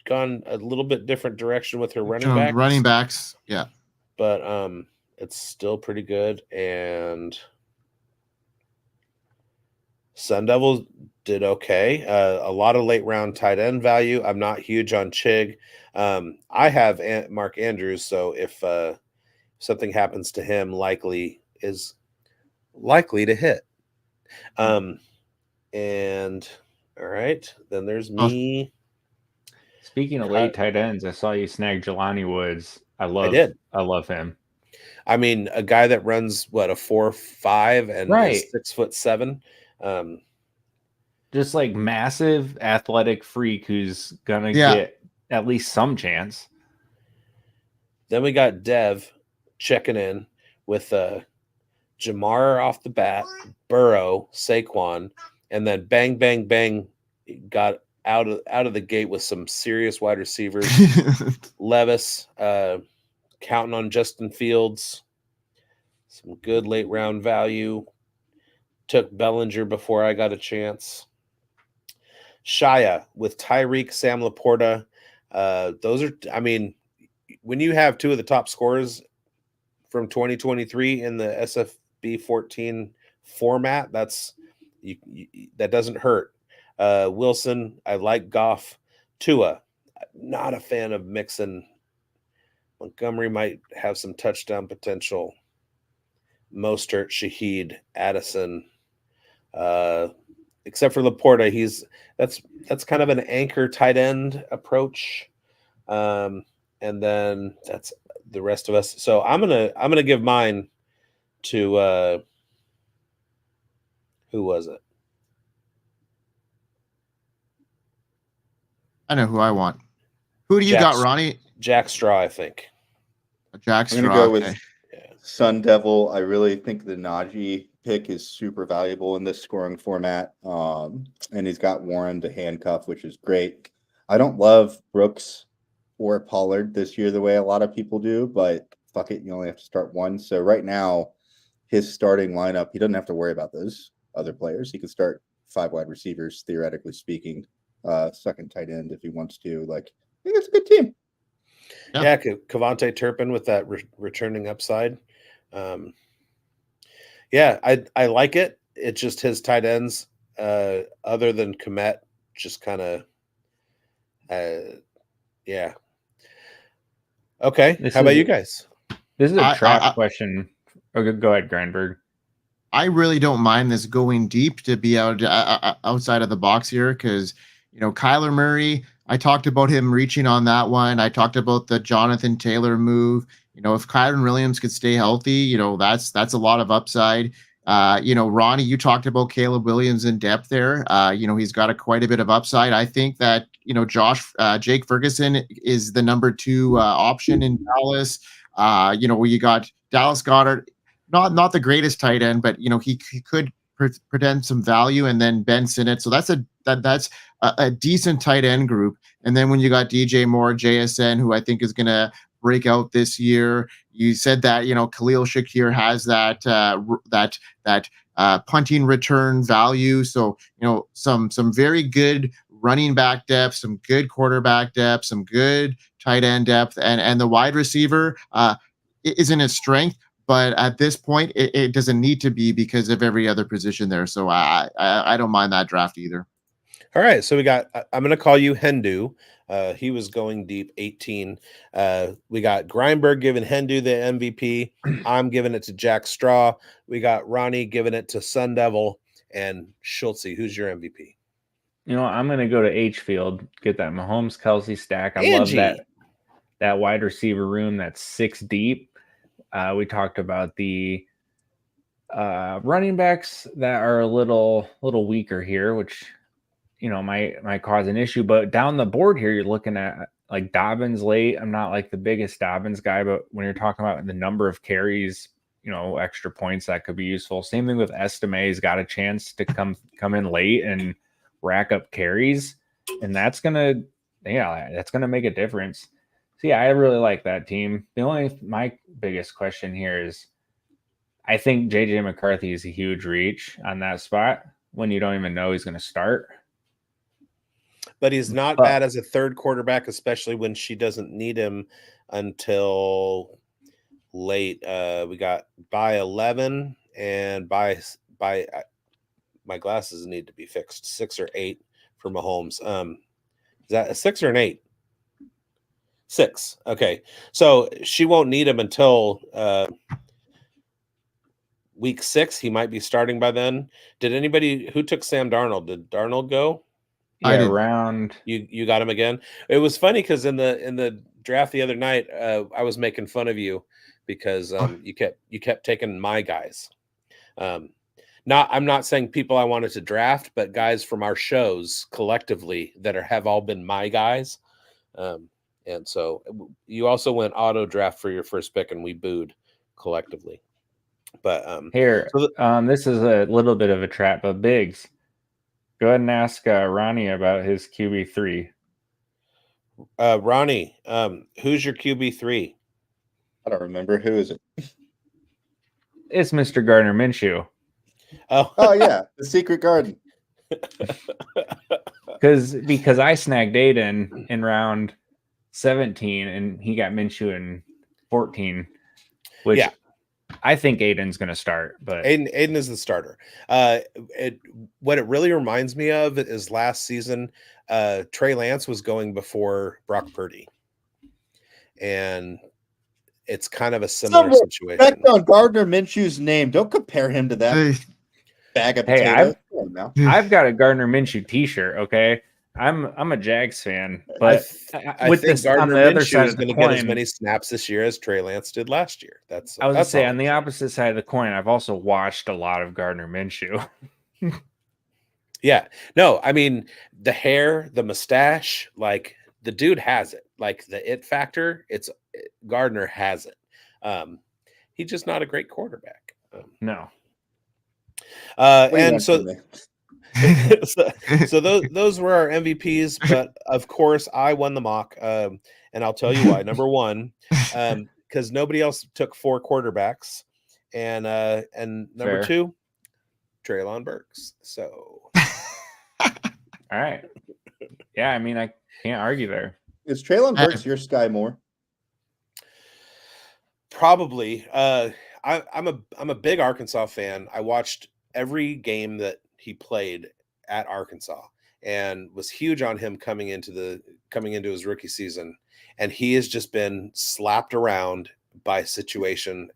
gone a little bit different direction with her running backs. Yeah. But it's still pretty good. And Sun Devils did okay. A lot of late round tight end value. I'm not huge on Chig. I have Mark Andrews, so if something happens to him, likely to hit. And all right, then there's me. Speaking of late tight ends, I saw you snag Jelani Woods. I love him. I mean, a guy that runs what, a 4.5 and is 6'7". Just like massive athletic freak who's gonna get at least some chance. Then we got Dev checking in with Jamar off the bat, Burrow, Saquon, and then bang, bang, bang, got out of the gate with some serious wide receivers. Levis, counting on Justin Fields, some good late round value. Took Bellinger before I got a chance. Shia with Tyreek, Sam Laporta. Those are, I mean, when you have two of the top scorers from 2023 in the SFB14 format, that doesn't hurt. Wilson, I like Goff. Tua, not a fan of Mixon. Montgomery might have some touchdown potential. Mostert, Shaheed, Addison. Except for Laporta, that's kind of an anchor tight end approach. And then that's the rest of us. So I'm gonna give mine to who was it? I know who I want. Who do you got, Ronnie? Jack Straw, I think. Jack Straw. I'm gonna go with Sun Devil. I really think the Najee pick is super valuable in this scoring format. And he's got Warren to handcuff, which is great. I don't love Brooks or Pollard this year the way a lot of people do, but fuck it, you only have to start one. So right now, his starting lineup, he doesn't have to worry about those other players. He can start 5 wide receivers, theoretically speaking, second tight end if he wants to. Like, I think it's a good team. Yeah, Kavonte Turpin with that returning upside. Yeah, I like it. It's just his tight ends, other than Komet, just kind of, yeah. Okay, This how about is you guys? this is a I, trap I question. Okay, go ahead, Grandberg. I really don't mind this going deep to be outside of the box here because Kyler Murray. I talked about him reaching on that one. I talked about the Jonathan Taylor move. If Kyron Williams could stay healthy, that's a lot of upside. Ronnie, you talked about Caleb Williams in depth there. He's got quite a bit of upside. I think that Jake Ferguson is the number 2 option in Dallas. Where you got Dallas Goedert, not the greatest tight end, but he could pretend some value, and then Ben Sinnott. So that's a decent tight end group. And then when you got DJ Moore, JSN, who I think is going to break out this year. You said that Khalil Shakir has that punting return value. So some very good running back depth, some good quarterback depth, some good tight end depth, and the wide receiver isn't his strength. But at this point, it doesn't need to be because of every other position there. So I don't mind that draft either. All right, so we got. I'm going to call you Hendu. He was going deep, 18. We got Greinberg giving Hendu the MVP. I'm giving it to Jack Straw. We got Ronnie giving it to Sun Devil, and Schultze. Who's your MVP? I'm going to go to H Field, get that Mahomes Kelsey stack. I Angie. love that wide receiver room that's 6 deep. We talked about the running backs that are a little weaker here, which might cause an issue. But down the board here, you're looking at like Dobbins late. I'm not like the biggest Dobbins guy, but when you're talking about the number of carries, extra points that could be useful. Same thing with Estime. He's got a chance to come in late and rack up carries, and that's gonna make a difference. So yeah, I really like that team. My biggest question here is, I think JJ McCarthy is a huge reach on that spot when you don't even know he's going to start. But he's not bad as a third quarterback, especially when she doesn't need him until late. We got by 11 and by my glasses need to be fixed. 6 or 8 for Mahomes. Is that a 6 or an 8? 6. Okay. So she won't need him until week 6. He might be starting by then. Who took Sam Darnold? Did Darnold go? Yeah, around. You got him again. It was funny because in the draft the other night, I was making fun of you because you kept taking my guys. I'm not saying people I wanted to draft, but guys from our shows collectively that have all been my guys. And so you also went auto draft for your first pick, and we booed collectively. But this is a little bit of a trap, but Biggs, go ahead and ask Ronnie about his QB3. Ronnie, who's your QB3? I don't remember. Who is it? It's Mr. Gardner Minshew. Oh yeah, the Secret Garden. Because I snagged Aiden in round 17 and he got Minshew in 14, which I think Aiden's going to start. But Aiden is the starter. What it really reminds me of is last season, Trey Lance was going before Brock Purdy, and it's kind of a similar situation. Respect on Gardner Minshew's name. Don't compare him to that bag of potatoes. I've got a Gardner Minshew T-shirt. Okay, I'm a Jags fan, but I think Gardner Minshew is going to get as many snaps this year as Trey Lance did last year. I was going to say, on the opposite side of the coin, I've also watched a lot of Gardner Minshew. Yeah, no, I mean the hair, the mustache, like the dude has it. Like the it factor, Gardner has it. He's just not a great quarterback. No. And so those were our MVPs, but of course I won the mock, and I'll tell you why. Number one, because nobody else took 4 quarterbacks, and number 2, Treylon Burks. So, all right, yeah, I mean I can't argue there. Is Treylon Burks your Sky Moore? Probably. I'm a big Arkansas fan. I watched every game that he played at Arkansas and was huge on him coming into his rookie season. And he has just been slapped around by situation.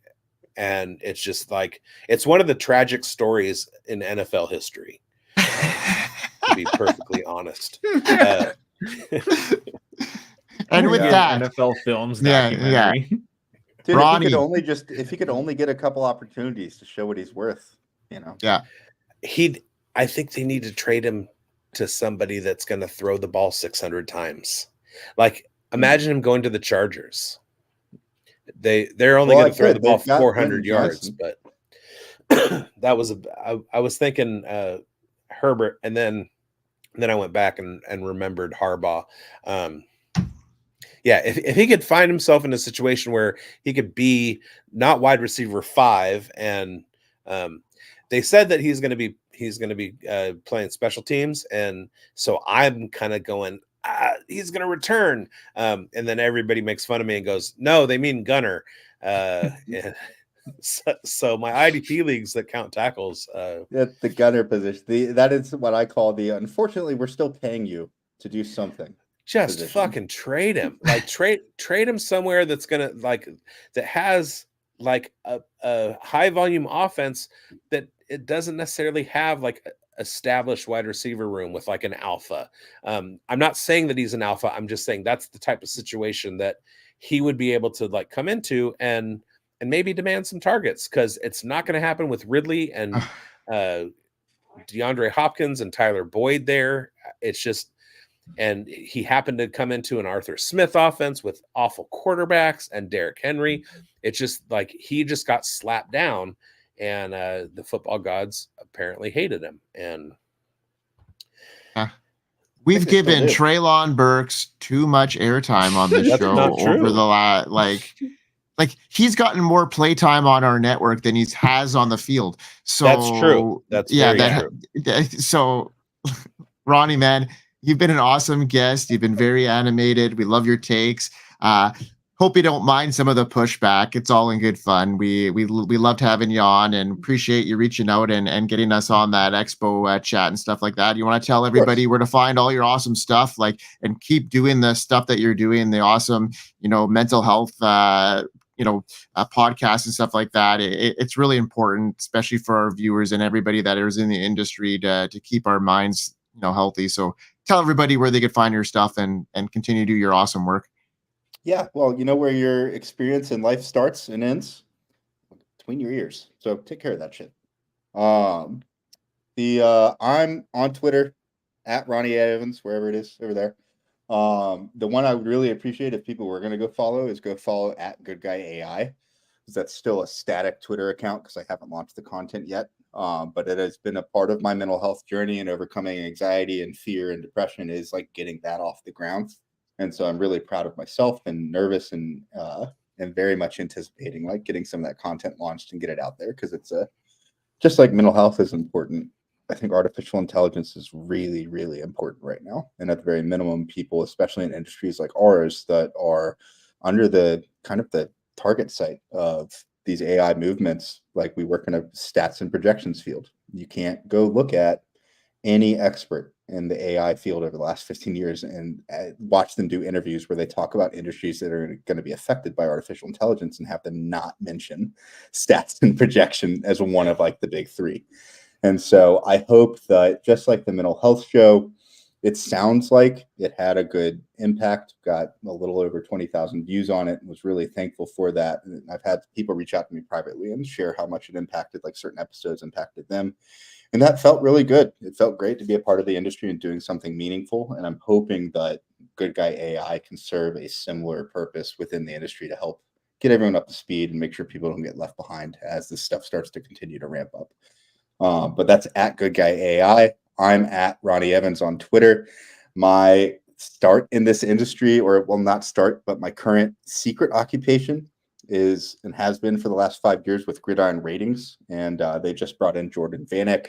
And it's just like, it's one of the tragic stories in NFL history, to be perfectly honest. And with that, NFL Films Yeah, documentary. Dude, Ronnie. if he could only get a couple opportunities to show what he's worth, you know. Yeah. I think they need to trade him to somebody that's going to throw the ball 600 times. Like, imagine him going to the Chargers. They're only going to throw the ball 400 yards, but that was I was thinking Herbert, and then I went back and remembered Harbaugh. Yeah, if he could find himself in a situation where he could be not wide receiver 5, and they said that he's going to be playing special teams, and so I'm kind of going, he's going to return, and then everybody makes fun of me and goes, no, they mean gunner. So my IDP leagues that count tackles, That's the gunner position. That is what I call the. Unfortunately, we're still paying you to do something. Just Position. fucking trade him. Like trade him somewhere that's gonna that has like a high volume offense that it doesn't necessarily have like established wide receiver room with like an alpha. I'm not saying that he's an alpha. I'm just saying that's the type of situation that he would be able to like come into and maybe demand some targets, because it's not going to happen with Ridley and DeAndre Hopkins and Tyler Boyd there. It's just, and he happened to come into an Arthur Smith offense with awful quarterbacks and Derrick Henry. It's just like he just got slapped down, and the football gods apparently hated him. And we've given Treylon Burks too much airtime on this show over the last like he's gotten more playtime on our network than he has on the field. So that's true. That's true. So Ronnie, man, you've been an awesome guest. You've been very animated. We love your takes. Hope you don't mind some of the pushback. It's all in good fun. We loved having you on, and appreciate you reaching out and getting us on that expo chat and stuff like that. You want to tell everybody where to find all your awesome stuff, like, and keep doing the stuff that you're doing, the awesome, mental health, podcasts and stuff like that. It's really important, especially for our viewers and everybody that is in the industry, to keep our minds, healthy. So tell everybody where they could find your stuff and continue to do your awesome work. Yeah, well, where your experience in life starts and ends? Between your ears. So take care of that shit. I'm on Twitter at Ronnie Evans, wherever it is over there. The one I would really appreciate if people were going to go follow at Good Guy AI, because that's still a static Twitter account because I haven't launched the content yet. But it has been a part of my mental health journey, and overcoming anxiety and fear and depression is like getting that off the ground. And so I'm really proud of myself and nervous and very much anticipating like getting some of that content launched and get it out there, because it's just like mental health is important. I think artificial intelligence is really, really important right now. And at the very minimum, people, especially in industries like ours that are under the kind of the target site of these AI movements, like we work in a stats and projections field. You can't go look at any expert in the AI field over the last 15 years and watch them do interviews where they talk about industries that are going to be affected by artificial intelligence and have them not mention stats and projection as one of like the big three. And so I hope that, just like the mental health show, it sounds like it had a good impact, got a little over 20,000 views on it, and was really thankful for that. And I've had people reach out to me privately and share how much it impacted, like certain episodes impacted them. And that felt really good. It felt great to be a part of the industry and doing something meaningful. And I'm hoping that Good Guy AI can serve a similar purpose within the industry to help get everyone up to speed and make sure people don't get left behind as this stuff starts to continue to ramp up. But that's at Good Guy AI. I'm at Ronnie Evans on Twitter. My start in this industry, or well, not start, but my current secret occupation is and has been for the last 5 years with Gridiron Ratings. And they just brought in Jordan Vanek,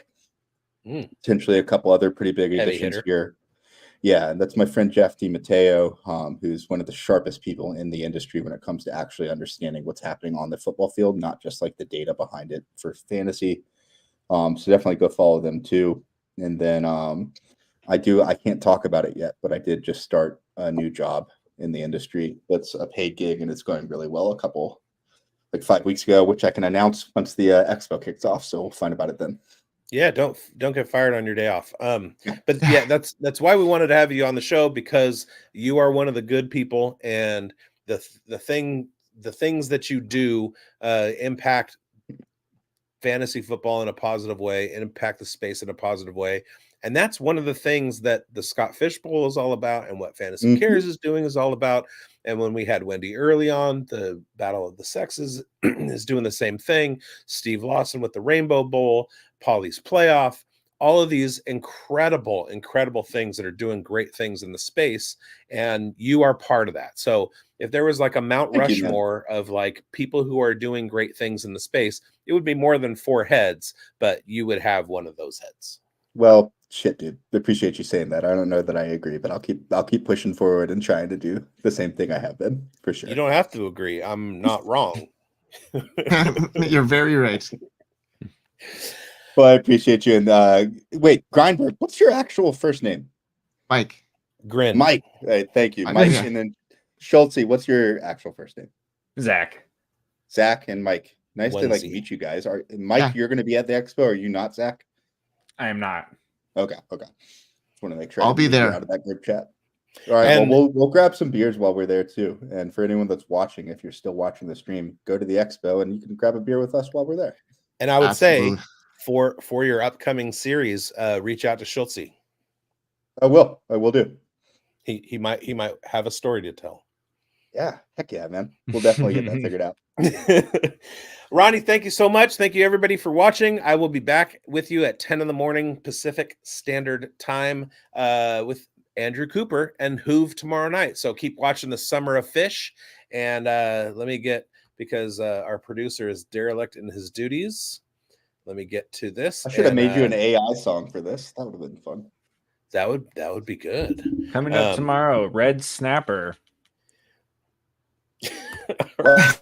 potentially a couple other pretty big additions here. Yeah, that's my friend Jeff DiMatteo, who's one of the sharpest people in the industry when it comes to actually understanding what's happening on the football field, not just like the data behind it for fantasy. So definitely go follow them too. And then I can't talk about it yet, but I did just start a new job in the industry. That's a paid gig and it's going really well like 5 weeks ago, which I can announce once the expo kicks off. So we'll find about it then. Yeah, don't get fired on your day off. But yeah, that's why we wanted to have you on the show, because you are one of the good people, and the things that you do impact fantasy football in a positive way and impact the space in a positive way. And that's one of the things that the Scott Fish Bowl is all about, and what Fantasy Cares is doing is all about. And when we had Wendy early on, the Battle of the Sexes is doing the same thing. Steve Lawson with the Rainbow Bowl, Polly's Playoff, all of these incredible things that are doing great things in the space. And you are part of that. So if there was like a Mount Rushmore of like people who are doing great things in the space, it would be more than 4 heads, but you would have one of those heads. Well, shit, dude. Appreciate you saying that. I don't know that I agree, but I'll keep pushing forward and trying to do the same thing I have been, for sure. You don't have to agree. I'm not wrong. You're very right. Well, I appreciate you. And wait, Grindberg, what's your actual first name? Mike. Grin. Mike. Thank you, Mike. And then Schultze, what's your actual first name? Zach. Zach and Mike. Nice to Wednesday. meet you guys. Mike, you're going to be at the expo. Are you not, Zach? I am not. Okay. Just want to make sure I'll be there out of that group chat. All right. And we'll grab some beers while we're there too. And for anyone that's watching, if you're still watching the stream, go to the expo and you can grab a beer with us while we're there. And I would Absolutely. say for your upcoming series, reach out to Schultze. I will do. He might have a story to tell. Yeah. Heck yeah, man. We'll definitely get that figured out. Ronnie, thank you so much. Thank you everybody for watching. I will be back with you at 10 in the morning Pacific Standard Time with Andrew Cooper and Hoove tomorrow night. So keep watching the Summer of Fish. And let me get, because our producer is derelict in his duties. Let me get to this. I should have made you an AI song for this. That would have been fun. That would be good. Coming up tomorrow, Red Snapper. All right.